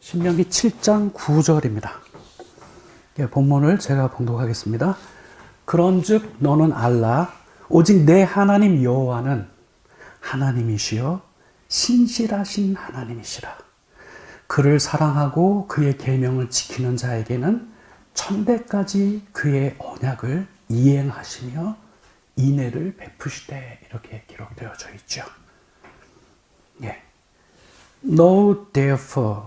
7장 9절입니다. 본문을 제가 봉독하겠습니다. 그런즉 너는 알라 오직 내 하나님 여호와는 하나님이시여 신실하신 하나님이시라. 그를 사랑하고 그의 계명을 지키는 자에게는 천대까지 그의 언약을 이행하시며 인애를 베푸시되, 이렇게 기록되어져 있죠. Know therefore,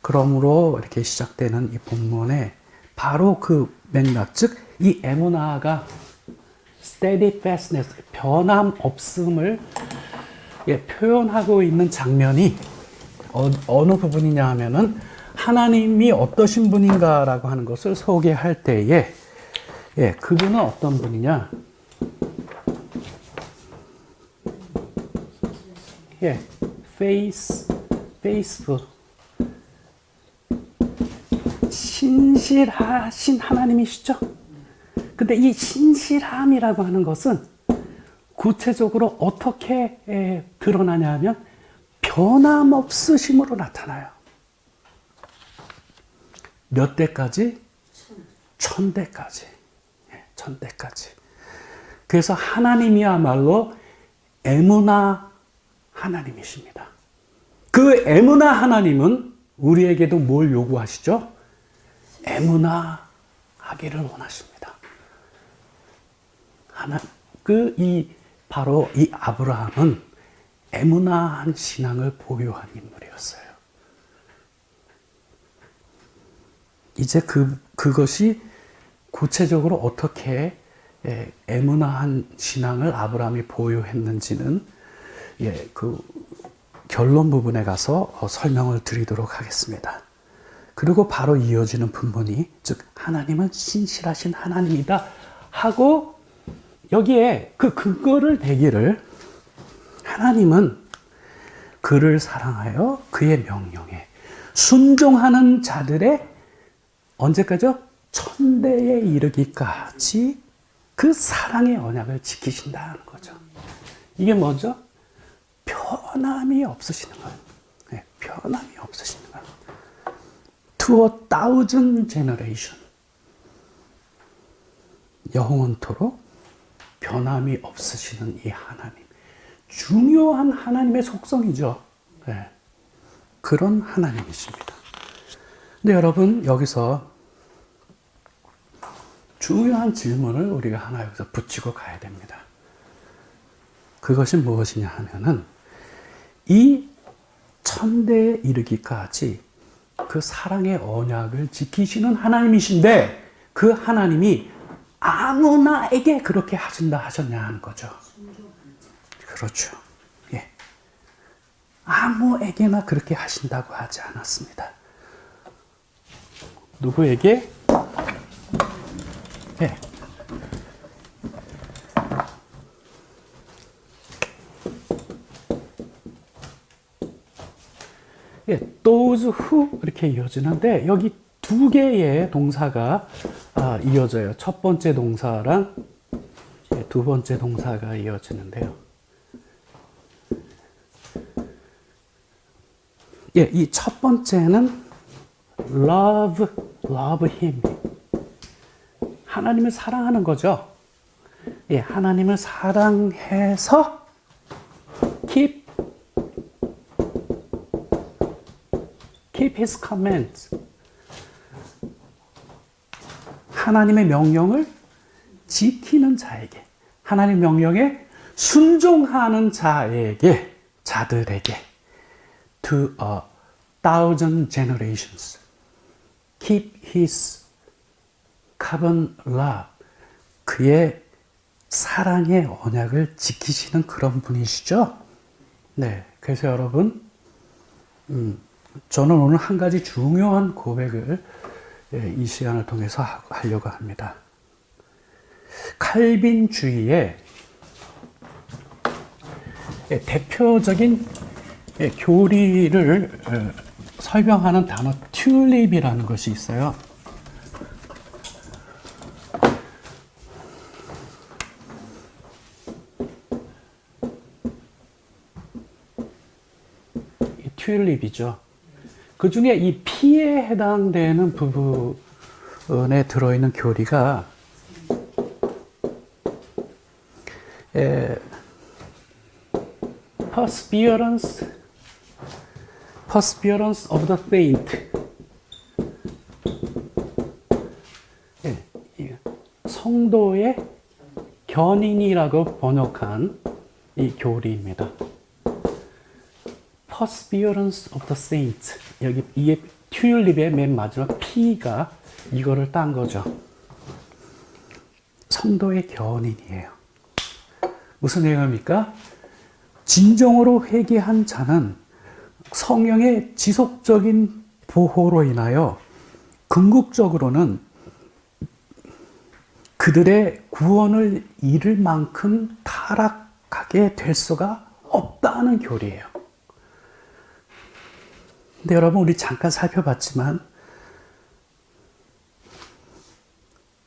그러므로 이렇게 시작되는 이 본문에 바로 그 맥락, 즉 이 에무나가 steady fastness, 변함 없음을 표현하고 있는 장면이 어느 부분이냐 하면은 하나님이 어떠신 분인가라고 하는 것을 소개할 때에, 그분은 어떤 분이냐? faithful, 신실하신 하나님이시죠. 근데 이 신실함이라고 하는 것은 구체적으로 어떻게 드러나냐 하면 변함없으심으로 나타나요. 몇 대까지? 1000대까지. 1000대까지. 그래서 하나님이야말로 에무나 하나님이십니다. 그 에무나 하나님은 우리에게도 뭘 요구하시죠? 에무나 하기를 원하십니다. 바로 이 아브라함은 에무나한 신앙을 보유한 인물이었어요. 이제 그것이 구체적으로 어떻게 에무나한 신앙을 아브라함이 보유했는지는 그 결론 부분에 가서 설명을 드리도록 하겠습니다. 그리고 바로 이어지는 본문이, 즉 하나님은 신실하신 하나님이다 하고 여기에 그 근거를 대기를, 하나님은 그를 사랑하여 그의 명령에 순종하는 자들의 언제까지요? 천대에 이르기까지 그 사랑의 언약을 지키신다는 거죠. 이게 뭐죠? 변함이 없으시는 거예요. 변함이 없으시는 거예요. To a thousand generation, 영원토록 변함이 없으시는 이 하나님, 중요한 하나님의 속성이죠. 그런 하나님이십니다. 근데 여러분, 여기서 중요한 질문을 우리가 하나 여기서 붙이고 가야 됩니다. 그것이 무엇이냐 하면은 이 천대에 이르기까지 그 사랑의 언약을 지키시는 하나님이신데, 그 하나님이 아무나에게 그렇게 하신다 하셨냐 하는 거죠. 그렇죠. 아무에게나 그렇게 하신다고 하지 않았습니다. 누구에게? those who 이렇게 이어지는데, 여기 두 개의 동사가 이어져요. 첫 번째 동사랑 두 번째 동사가 이어지는데요. 예, 이 첫 번째는 love him. 하나님을 사랑하는 거죠. 예, 하나님을 사랑해서 keep his commands. 하나님의 명령을 지키는 자에게, 하나님의 명령에 순종하는 자들에게 to a thousand generations keep his covenant love. 그의 사랑의 언약을 지키시는 그런 분이시죠. 네, 그래서 여러분, 저는 오늘 한 가지 중요한 고백을 이 시간을 통해서 하려고 합니다. 칼빈주의의 대표적인 교리를 설명하는 단어 튤립이라는 것이 있어요. 이 튤립이죠. 그 중에 이 P에 해당되는 부분에 들어있는 교리가 perseverance of the saint. 성도의 견인이라고 번역한 이 교리입니다. perseverance of the saint. 여기 이 튤립의 맨 마지막 P가 이거를 딴 거죠. 성도의 견인이에요. 무슨 내용입니까? 진정으로 회개한 자는 성령의 지속적인 보호로 인하여 궁극적으로는 그들의 구원을 이룰 만큼 타락하게 될 수가 없다는 교리예요. 근데 여러분, 우리 잠깐 살펴봤지만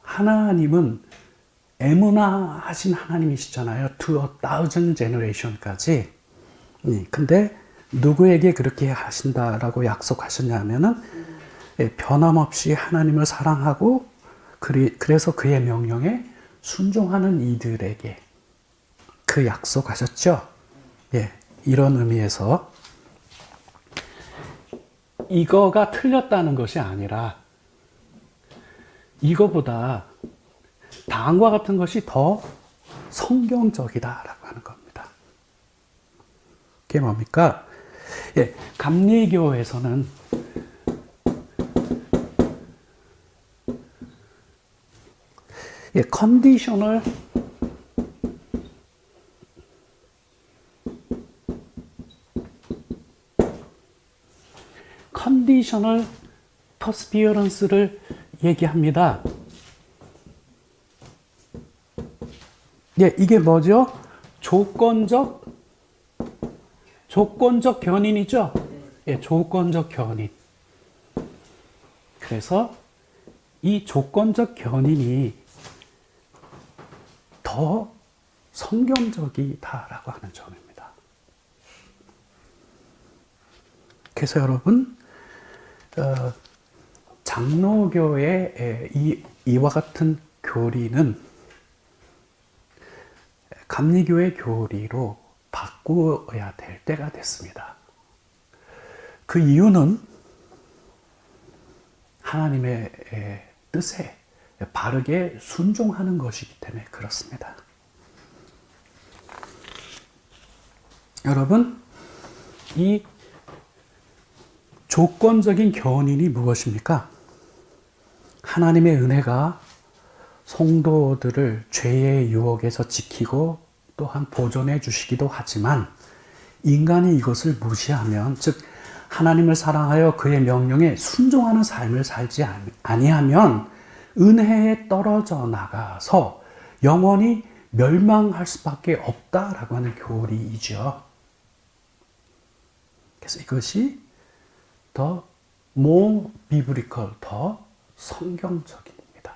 하나님은 에무나하신 하나님이시잖아요. To a thousand generation까지. 근데 누구에게 그렇게 하신다라고 약속하셨냐면은 변함없이 하나님을 사랑하고 그래서 그의 명령에 순종하는 이들에게 그 약속하셨죠. 예, 이런 의미에서 이거가 틀렸다는 것이 아니라 이거보다 다음과 같은 것이 더 성경적이다라고 하는 겁니다. 그게 뭡니까? 예, 감리교에서는 컨디셔널 퍼스피어런스를 얘기합니다. 예, 이게 뭐죠? 조건적 견인이죠? 예, 조건적 견인. 그래서 이 조건적 견인이 더 성경적이다라고 하는 점입니다. 그래서 여러분, 장로교의 이와 같은 교리는 감리교의 교리로 바꾸어야 될 때가 됐습니다. 그 이유는 하나님의 뜻에 바르게 순종하는 것이기 때문에 그렇습니다. 여러분, 이 조건적인 견인이 무엇입니까? 하나님의 은혜가 성도들을 죄의 유혹에서 지키고 또한 보존해 주시기도 하지만 인간이 이것을 무시하면, 즉 하나님을 사랑하여 그의 명령에 순종하는 삶을 살지 아니하면 은혜에 떨어져 나가서 영원히 멸망할 수밖에 없다라고 하는 교리이죠. 그래서 이것이 더 more biblical, 더 성경적입니다.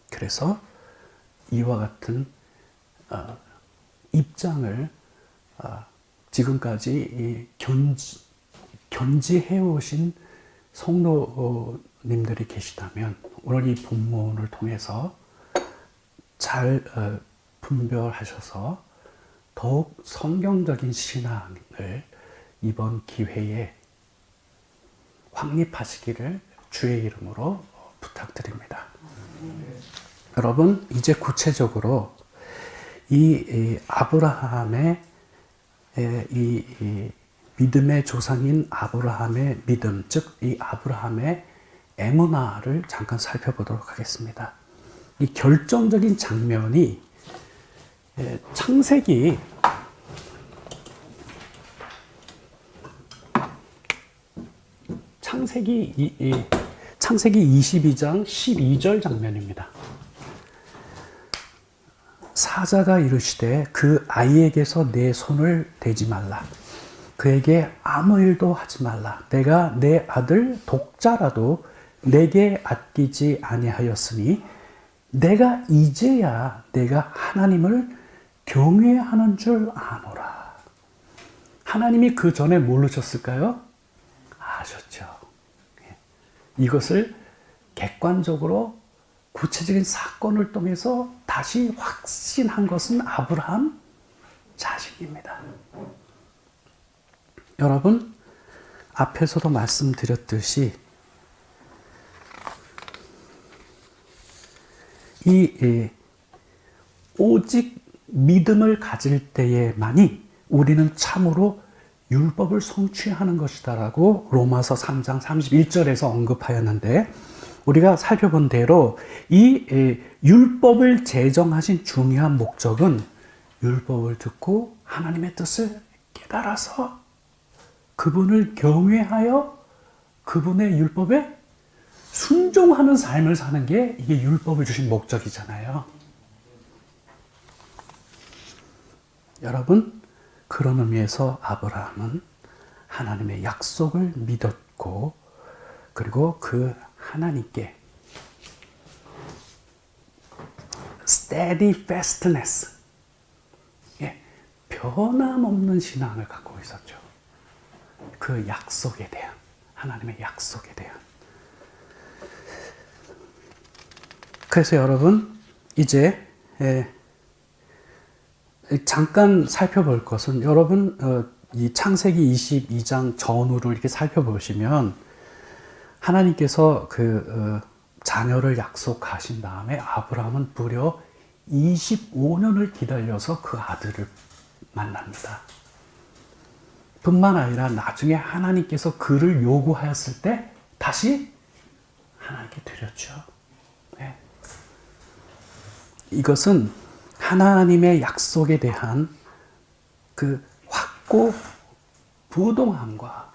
그래서 이와 같은 입장을 지금까지 견지해 오신 성도님들이 계시다면 오늘 이 본문을 통해서 잘 분별하셔서 더욱 성경적인 신앙을 이번 기회에 확립하시기를 주의 이름으로 부탁드립니다. 여러분, 이제 구체적으로 이 아브라함의 이 믿음의 조상인 아브라함의 믿음, 즉 이 아브라함의 에무나를 잠깐 살펴보도록 하겠습니다. 이 결정적인 장면이 창세기 22장 12절 장면입니다. 사자가 이르시되 그 아이에게서 내 손을 대지 말라. 그에게 아무 일도 하지 말라. 내가 내 아들 독자라도 내게 아끼지 아니하였으니 내가 이제야 내가 하나님을 경외하는 줄 아노라. 하나님이 그 전에 모르셨을까요? 아셨죠. 이것을 객관적으로 구체적인 사건을 통해서 다시 확신한 것은 아브라함 자신입니다. 여러분, 앞에서도 말씀드렸듯이 오직 믿음을 가질 때에만이 우리는 참으로 율법을 성취하는 것이다라고 로마서 3장 31절에서 언급하였는데, 우리가 살펴본 대로 이 율법을 제정하신 중요한 목적은 율법을 듣고 하나님의 뜻을 깨달아서 그분을 경외하여 그분의 율법에 순종하는 삶을 사는 게 이게 율법을 주신 목적이잖아요. 여러분, 그런 의미에서 아브라함은 하나님의 약속을 믿었고, 그리고 그 하나님께 steadfastness, 변함없는 신앙을 갖고 있었죠. 그 약속에 대한, 하나님의 약속에 대한. 그래서 여러분, 이제 잠깐 살펴볼 것은, 여러분 이 창세기 22장 전후를 이렇게 살펴보시면 하나님께서 그 자녀를 약속하신 다음에 아브라함은 무려 25년을 기다려서 그 아들을 만납니다. 뿐만 아니라 나중에 하나님께서 그를 요구하였을 때 다시 하나님께 드렸죠. 네. 이것은 하나님의 약속에 대한 그 확고 부동함과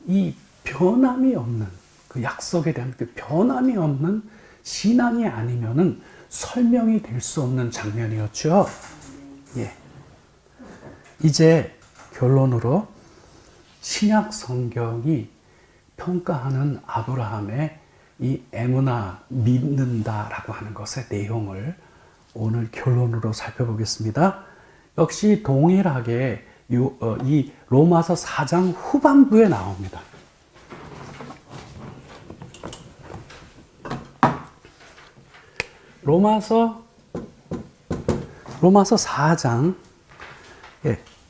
이 변함이 없는, 그 약속에 대한 그 변함이 없는 신앙이 아니면은 설명이 될 수 없는 장면이었죠. 예. 이제 결론으로 신약 성경이 평가하는 아브라함의 이 에무나, 믿는다라고 하는 것의 내용을 오늘 결론으로 살펴보겠습니다. 역시 동일하게 이 로마서 4장 후반부에 나옵니다. 로마서 4장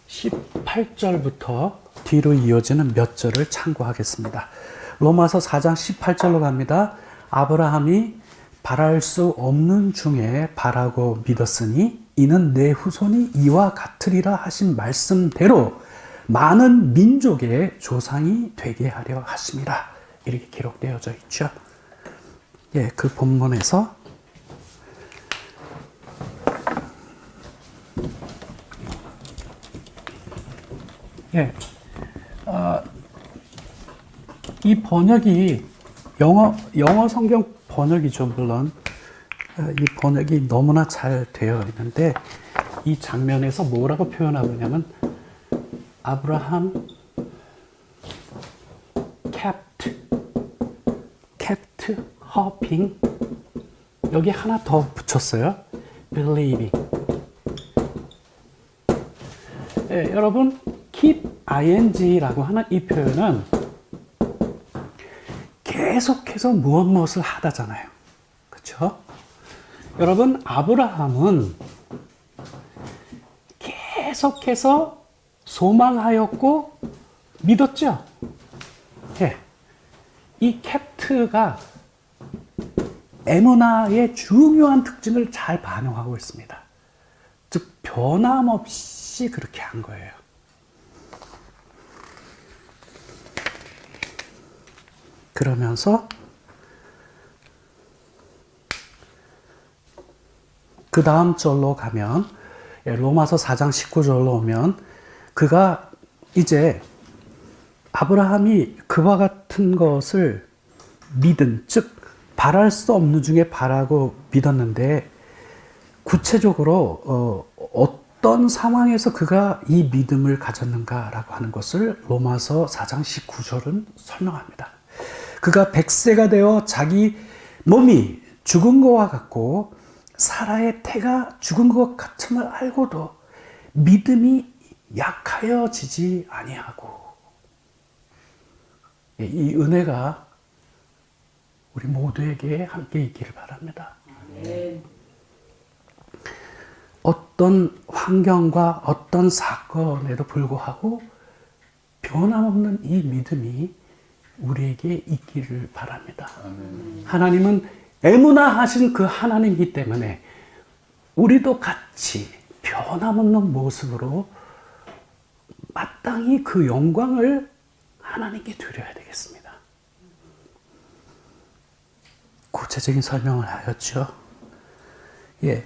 18절부터 뒤로 이어지는 몇 절을 참고하겠습니다. 로마서 4장 18절로 갑니다. 아브라함이 바랄 수 없는 중에 바라고 믿었으니 이는 내 후손이 이와 같으리라 하신 말씀대로 많은 민족의 조상이 되게 하려 하심이라. 이렇게 기록되어져 있죠. 예, 그 본문에서 이 번역이 영어 성경 번역이죠. 물론 이 번역이 너무나 잘 되어 있는데 이 장면에서 뭐라고 표현하고 있냐면 아브라함 kept hoping, 여기 하나 더 붙였어요. believing. 여러분, keep ing라고 하는 이 표현은 계속해서 무엇을 하다잖아요. 그렇죠? 여러분, 아브라함은 계속해서 소망하였고 믿었죠? 예. 이 캡트가 에무나의 중요한 특징을 잘 반영하고 있습니다. 즉, 변함없이 그렇게 한 거예요. 그러면서 그 다음 절로 가면, 로마서 4장 19절로 오면 그가 이제 아브라함이 그와 같은 것을 믿은, 즉 바랄 수 없는 중에 바라고 믿었는데 구체적으로 어떤 상황에서 그가 이 믿음을 가졌는가라고 하는 것을 로마서 4장 19절은 설명합니다. 그가 100세가 되어 자기 몸이 죽은 것과 같고 사라의 태가 죽은 것 같음을 알고도 믿음이 약하여지지 아니하고. 이 은혜가 우리 모두에게 함께 있기를 바랍니다. 어떤 환경과 어떤 사건에도 불구하고 변함없는 이 믿음이 우리에게 있기를 바랍니다. 하나님은 애무나하신 그 하나님이기 때문에 우리도 같이 변함없는 모습으로 마땅히 그 영광을 하나님께 드려야 되겠습니다. 구체적인 설명을 하였죠. 예,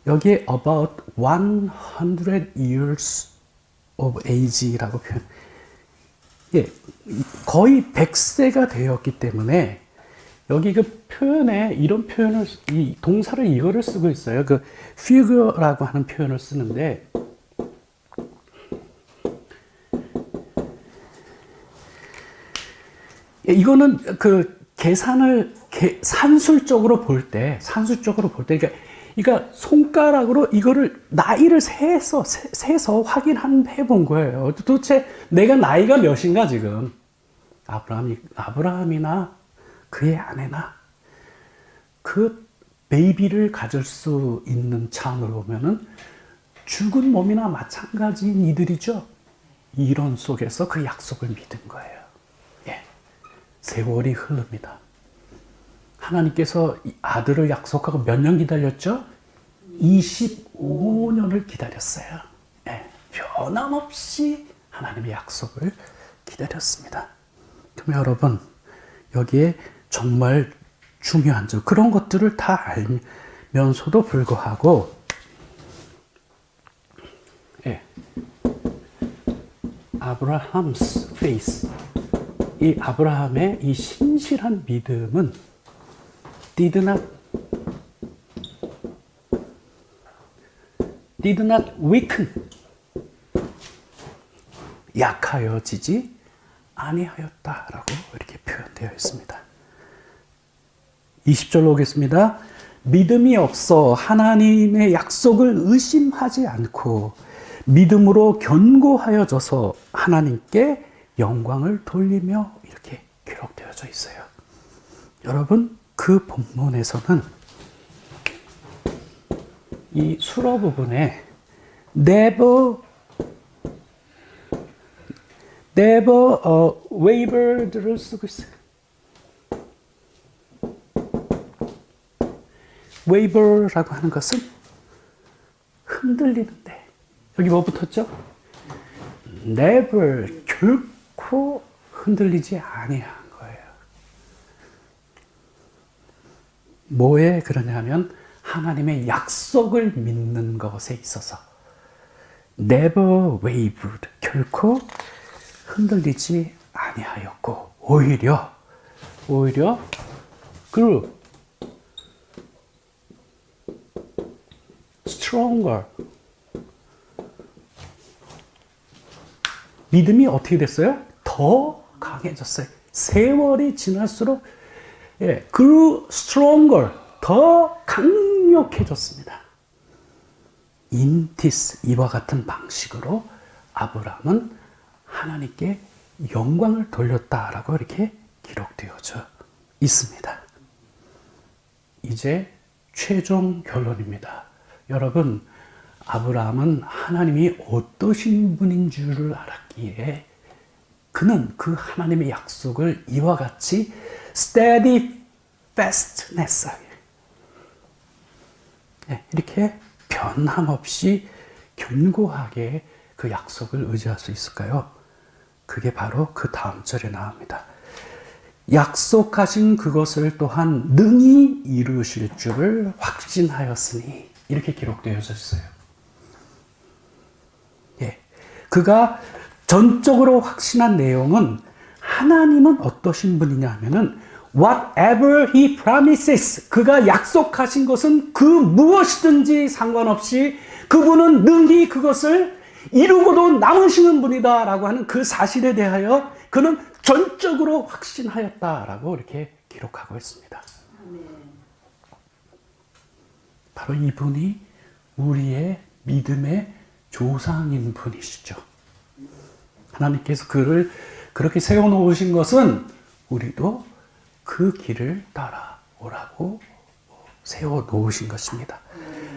여기에 about 100 years of age라고 표현. 예, 거의 100세가 되었기 때문에 여기 그 표현에 이런 표현을, 이 동사를 이거를 쓰고 있어요. 그 figure라고 하는 표현을 쓰는데 이거는 그 계산을 산술적으로 볼 때, 그러니까 손가락으로 이거를 나이를 세서 확인해 본 거예요. 도대체 내가 나이가 몇인가 지금. 아브라함이나 그의 아내나 그 베이비를 가질 수 있는 차원으로 보면은 죽은 몸이나 마찬가지인 이들이죠. 이론 속에서 그 약속을 믿은 거예요. 예. 세월이 흐릅니다. 하나님께서 아들을 약속하고 몇 년 기다렸죠? 25년을 기다렸어요. 예. 변함없이 하나님의 약속을 기다렸습니다. 그럼 여러분, 여기에 정말 중요한 점, 그런 것들을 다 알면서도 불구하고, 예. 아브라함's faith, 이 아브라함의 이 신실한 믿음은 did not weaken, 약하여지지 아니하였다라고 이렇게 표현되어 있습니다. 20절로 오겠습니다. 믿음이 없어 하나님의 약속을 의심하지 않고 믿음으로 견고하여져서 하나님께 영광을 돌리며, 이렇게 기록되어져 있어요. 여러분, 그 본문에서는 이 수로 부분에 never wavered를 쓰고 있어요. waver라고 하는 것은 흔들리는데, 여기 뭐 붙었죠? never, 결코 흔들리지 아니한 거예요. 뭐에 그러냐면 하나님의 약속을 믿는 것에 있어서 never wavered, 결코 흔들리지 아니하였고 오히려 grew stronger. 믿음이 어떻게 됐어요? 더 강해졌어요. 세월이 지날수록 grew stronger, 더 강력해졌습니다. In this, 이와 같은 방식으로 아브라함은 하나님께 영광을 돌렸다라고 이렇게 기록되어져 있습니다. 이제 최종 결론입니다. 여러분, 아브라함은 하나님이 어떠신 분인 줄을 알았기에 그는 그 하나님의 약속을 이와 같이 steadfastness, 이렇게 변함없이 견고하게 그 약속을 의지할 수 있을까요? 그게 바로 그 다음 절에 나옵니다. 약속하신 그것을 또한 능히 이루실 줄을 확신하였으니, 이렇게 기록되어져 있어요. 그가 전적으로 확신한 내용은 하나님은 어떠신 분이냐 하면은 whatever he promises, 그가 약속하신 것은 그 무엇이든지 상관없이 그분은 능히 그것을 이루고도 남으시는 분이다 라고 하는 그 사실에 대하여 그는 전적으로 확신하였다라고 이렇게 기록하고 있습니다. 바로 이분이 우리의 믿음의 조상인 분이시죠. 하나님께서 그를 그렇게 세워놓으신 것은 우리도 그 길을 따라오라고 세워놓으신 것입니다.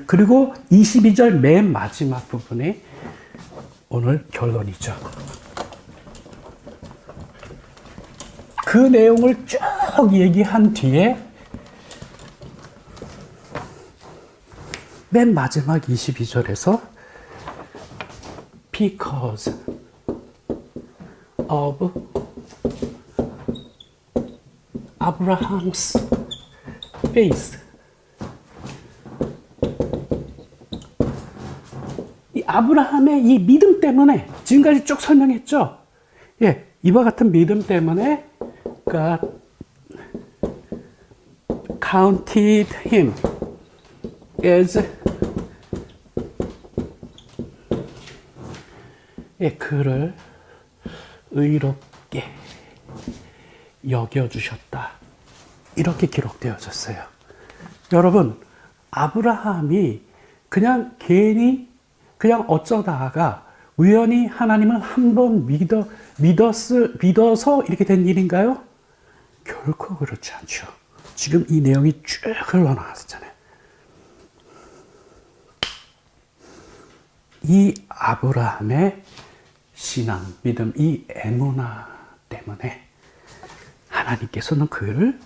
그리고 22절 맨 마지막 부분에 오늘 결론이죠. 그 내용을 쭉 얘기한 뒤에 맨 마지막 22절에서 because of Abraham's faith, 이 아브라함의 이 믿음 때문에, 지금까지 쭉 설명했죠. 이와 같은 믿음 때문에 God counted him as, 그를 의롭게 여겨주셨다, 이렇게 기록되어졌어요. 여러분, 아브라함이 그냥 괜히 그냥 어쩌다가 우연히 하나님을 한번 믿어서 이렇게 된 일인가요? 결코 그렇지 않죠. 지금 이 내용이 쭉 흘러나왔잖아요. 이 아브라함의 신앙, 믿음, 이 에무나 때문에 하나님께서는 그를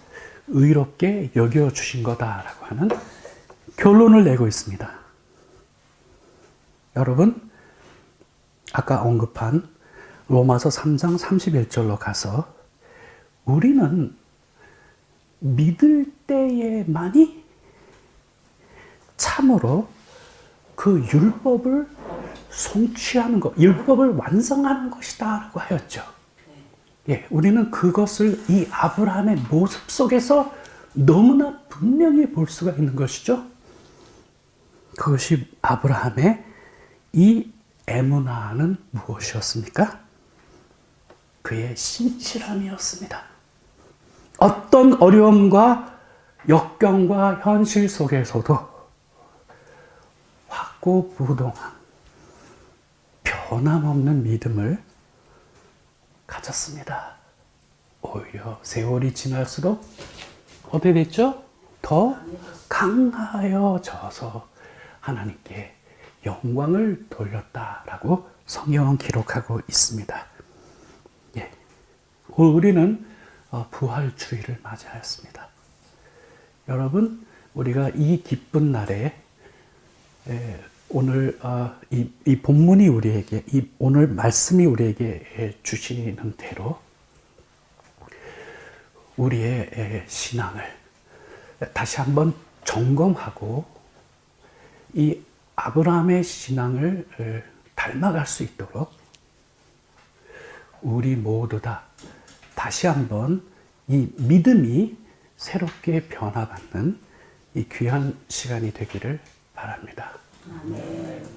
의롭게 여겨주신 거다라고 하는 결론을 내고 있습니다. 여러분, 아까 언급한 로마서 3장 31절로 가서 우리는 믿을 때에만이 참으로 그 율법을 성취하는 것, 율법을 완성하는 것이다 라고 하였죠. 우리는 그것을 이 아브라함의 모습 속에서 너무나 분명히 볼 수가 있는 것이죠. 그것이 아브라함의 이 에무나는 무엇이었습니까? 그의 신실함이었습니다. 어떤 어려움과 역경과 현실 속에서도 확고부동한 변함없는 믿음을 가졌습니다. 오히려 세월이 지날수록 어떻게 됐죠? 더 강하여져서 하나님께 영광을 돌렸다라고 성경은 기록하고 있습니다. 우리는 부활주의를 맞이하였습니다. 여러분, 우리가 이 기쁜 날에 오늘 이 본문이 우리에게, 이 오늘 말씀이 우리에게 주시는 대로 우리의 신앙을 다시 한번 점검하고 이 아브라함의 신앙을 닮아갈 수 있도록 우리 모두 다 다시 한번 이 믿음이 새롭게 변화받는 이 귀한 시간이 되기를 바랍니다. 아멘.